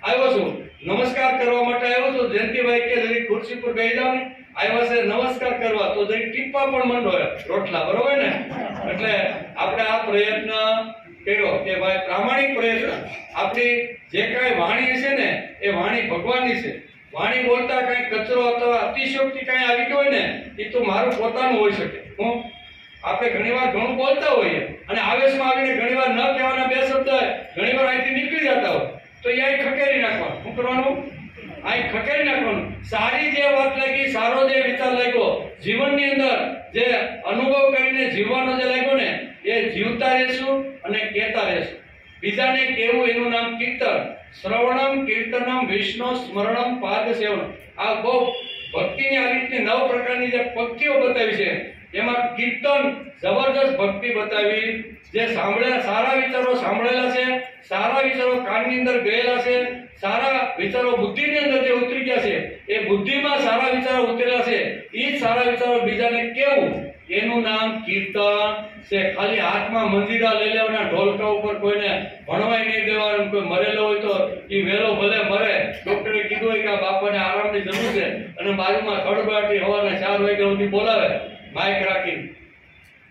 આવ્યો છું. નમસ્કાર કરવા માટે આવ્યો છું. જયંતિભાઈ કે જરી ખુરશી પર બેસી જાવ ને, આવ્યા છે નમસ્કાર કરવા તો જરી ટીપા પણ મંડો રોટલા, બરોબર ને. એટલે આપણે આ પ્રયત્ન કર્યો કે ભાઈ પ્રામાણિક પ્રયત્ન આપણી જે કાંઈ વાણી હશે ને એ વાણી ભગવાનની છે. વાણી બોલતા કાંઈ કચરો અથવા અતિશયોક્તિ કાંઈ આવી ગયો હોય ને એ તો મારું પોતાનું હોઈ શકે. હું આપણે ઘણીવાર ઘણું બોલતા હોઈએ અને આવેશમાં આવીને ઘણીવાર ન કહેવાના બે શબ્દ ઘણીવાર અહીંથી નીકળી જતા હોય તો એ અહીં ખકેરી નાખવાનું. શું કરવાનું? અહીં ખકેરી નાખવાનું. સારી જે વાત લાગી, સારો જે વિચાર લાગ્યો, જીવનની અંદર જે અનુભવ કરીને જીવવાનો જે લાગ્યો ને એ જીવતા રહેશું અને કહેતા રહેશું. બીજાને કેવું એનું નામ કીર્તન. શ્રવણમ કીર્તનમ વિષ્ણુ સ્મરણમ પાદ સેવનમ. આ બહુ ભક્તિની આ રીતની 9 પ્રકારની જે પંક્તિઓ બતાવી છે એમાં કીર્તન જબરજસ્ત ભક્તિ બતાવી. જે સાંભળેલા સારા વિચારો સાંભળેલા છે, સારા વિચારો કાનની અંદર ગયેલા છે, સારા વિચારો બુદ્ધિની અંદર જે ઉતરી ગયા છે એ બુદ્ધિમાં સારા વિચારો ઉતરેલા છે એ જ સારા વિચારો બીજાને કેવું એનું નામ કીર્તન છે. ખાલી હાથમાં મંજીરા લઈ લેવાના, ઢોલકા ઉપર કોઈને ભણવાય નહીં દેવાનું. કોઈ મરેલો હોય તો એ વેલો ભલે મરે, ડોક્ટરે કીધું હોય કે આ બાપાને આરામની જરૂર છે અને બાજુમાં ખડબાટી હવાના 4 વાગ્યા સુધી બોલાવે માઇક રાખીને,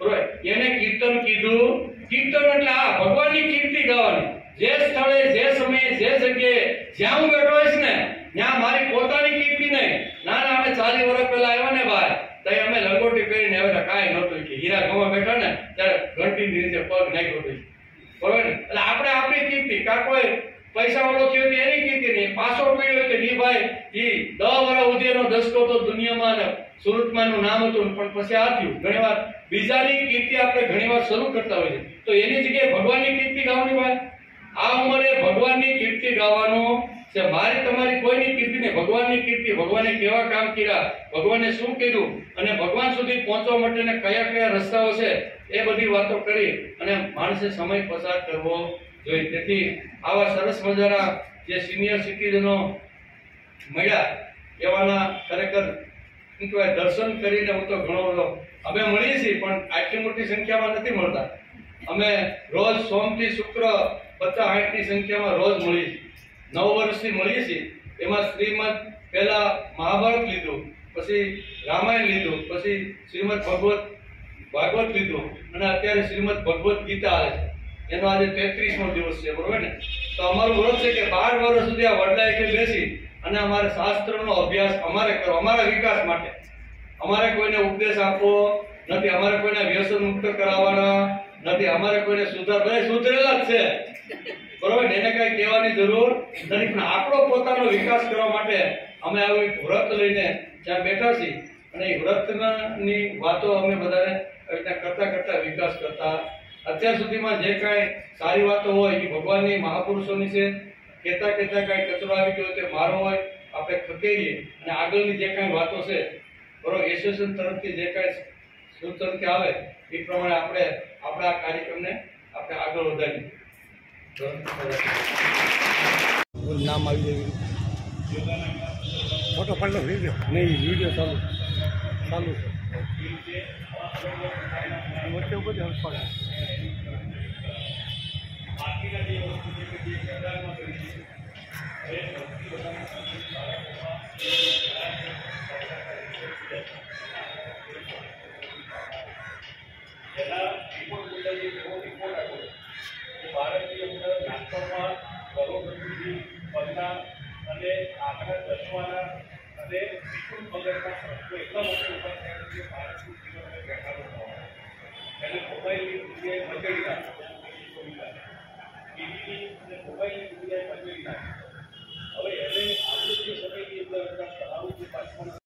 બરોબર, એને કીર્તન કીધું. કીર્તન એટલે આ ભગવાનની કીર્તિ ગાવાની. જે સ્થળે, જે સમયે, જે જગ્યાએ જ્યાં હું બેઠો હોઈશ ને ત્યાં મારી પોતાની કીર્તિ નહીં. ના અમે 40 વર્ષ પહેલા આવ્યા ને ભાઈ તઈ અમે લંગોટી પહેરીને આવ્યા, કાંઈ નહોતું કે હીરા ગવા બેઠા ને ત્યારે ઘંટીની નીચે પગ નાખ્યો હતો, બરોબર ને. એટલે આપણે આપણી કીર્તિ, કાં કોઈ પૈસા વાળો થયો તો એની કીર્તિ નહીં, પાછો પીડ્યો કે જી ભાઈ ઈ 10 વર્ષ સુધી એનો દસકો તો દુનિયામાં ને સુરતમાં નું નામ હતું પણ પછી આ થયું. ઘણીવાર બીજાની કીર્તિ આપણે ઘણીવાર શરૂ કરતા હોઈએ તો એની જગ્યાએ ભગવાનની કીર્તિ ગાવાની. ભાઈ આ ઉંમરે ભગવાનની કીર્તિ ગાવાનું છે. મારી તમારી કોઈની કીર્તિ નહીં, ભગવાનની કીર્તિ. ભગવાને કેવા કામ કર્યા, ભગવાને શું કર્યું અને ભગવાન સુધી પહોંચવા માટેને કયા કયા રસ્તાઓ છે એ બધી વાતો કરી અને માણસે સમય પસાર કરવો જોઈએ. તેથી આવા સરસ મજાના જે સિનિયર સિટીઝનો મળ્યા એવાના ખરેખર શું કહેવાય દર્શન કરીને હું તો ઘણો બધો અમે મળીએ છીએ પણ આટલી મોટી સંખ્યામાં નથી મળતા. અમે રોજ સોમથી શુક્ર 50-60ની સંખ્યામાં રોજ મળીએ છીએ. 9 વર્ષથી મળીએ છીએ. એમાં શ્રીમદ પહેલા મહાભારત લીધું, પછી રામાયણ લીધું, પછી શ્રીમદ ભાગવત લીધું અને અત્યારે શ્રીમદ ભગવત ગીતા આવે છે. એનો આજે 33મો દિવસ છે, બરોબર ને. તો અમારું વ્રત છે કે 12 વર્ષ સુધી આ વડલા એટલે બેસી અને અમારે શાસ્ત્રનો અભ્યાસ અમારે કરો, અમારા વિકાસ માટે. અમારે કોઈને ઉપદેશ આપવો નથી, અમારે કોઈને વ્યસન મુક્ત કરાવવાના નથી, અમારે કોઈને સુધરેલા જ છે, બરોબર. એને કઈ કહેવાની જરૂર નથી, પણ આપણો પોતાનો વિકાસ કરવા માટે અમે આવું એક વ્રત લઈને ત્યાં બેઠા છીએ અને એ વ્રતની વાતો અમે બધાને કરતા કરતા વિકાસ કરતા. અત્યાર સુધીમાં જે કાંઈ સારી વાતો હોય એ ભગવાનની મહાપુરુષોની છે. કહેતા કહેતા કાંઈ કચરો આવી ગયો તે મારો હોય આપણે ખકેરીએ અને આગળની જે કાંઈ વાતો છે, બરોબર, એસોસિએશન તરફથી જે કાંઈ સૂચન આવે એ પ્રમાણે આપણે આપણા આ કાર્યક્રમને આપણે આગળ વધારીએ. નામ આવી જાય ફોટો પડલો વિડીયો નહીં, વિડીયો ચાલુ છે વચ્ચે ઉપર જ પડે. ભારતની અંદર નાટકમાં કરોડરજ્જુથી પગના અને આંખના ચશ્માના અને વિપુલ પગરના પ્રશ્નો એટલા માટે ઉભા થયા કે ભારતનું જીવન હવે બેઠાડો થવાનું. એને મોબાઈલની જગ્યાએ મચેડી નાખી, ટીવીની અને મોબાઈલની જગ્યાએ મચેડી નાખી.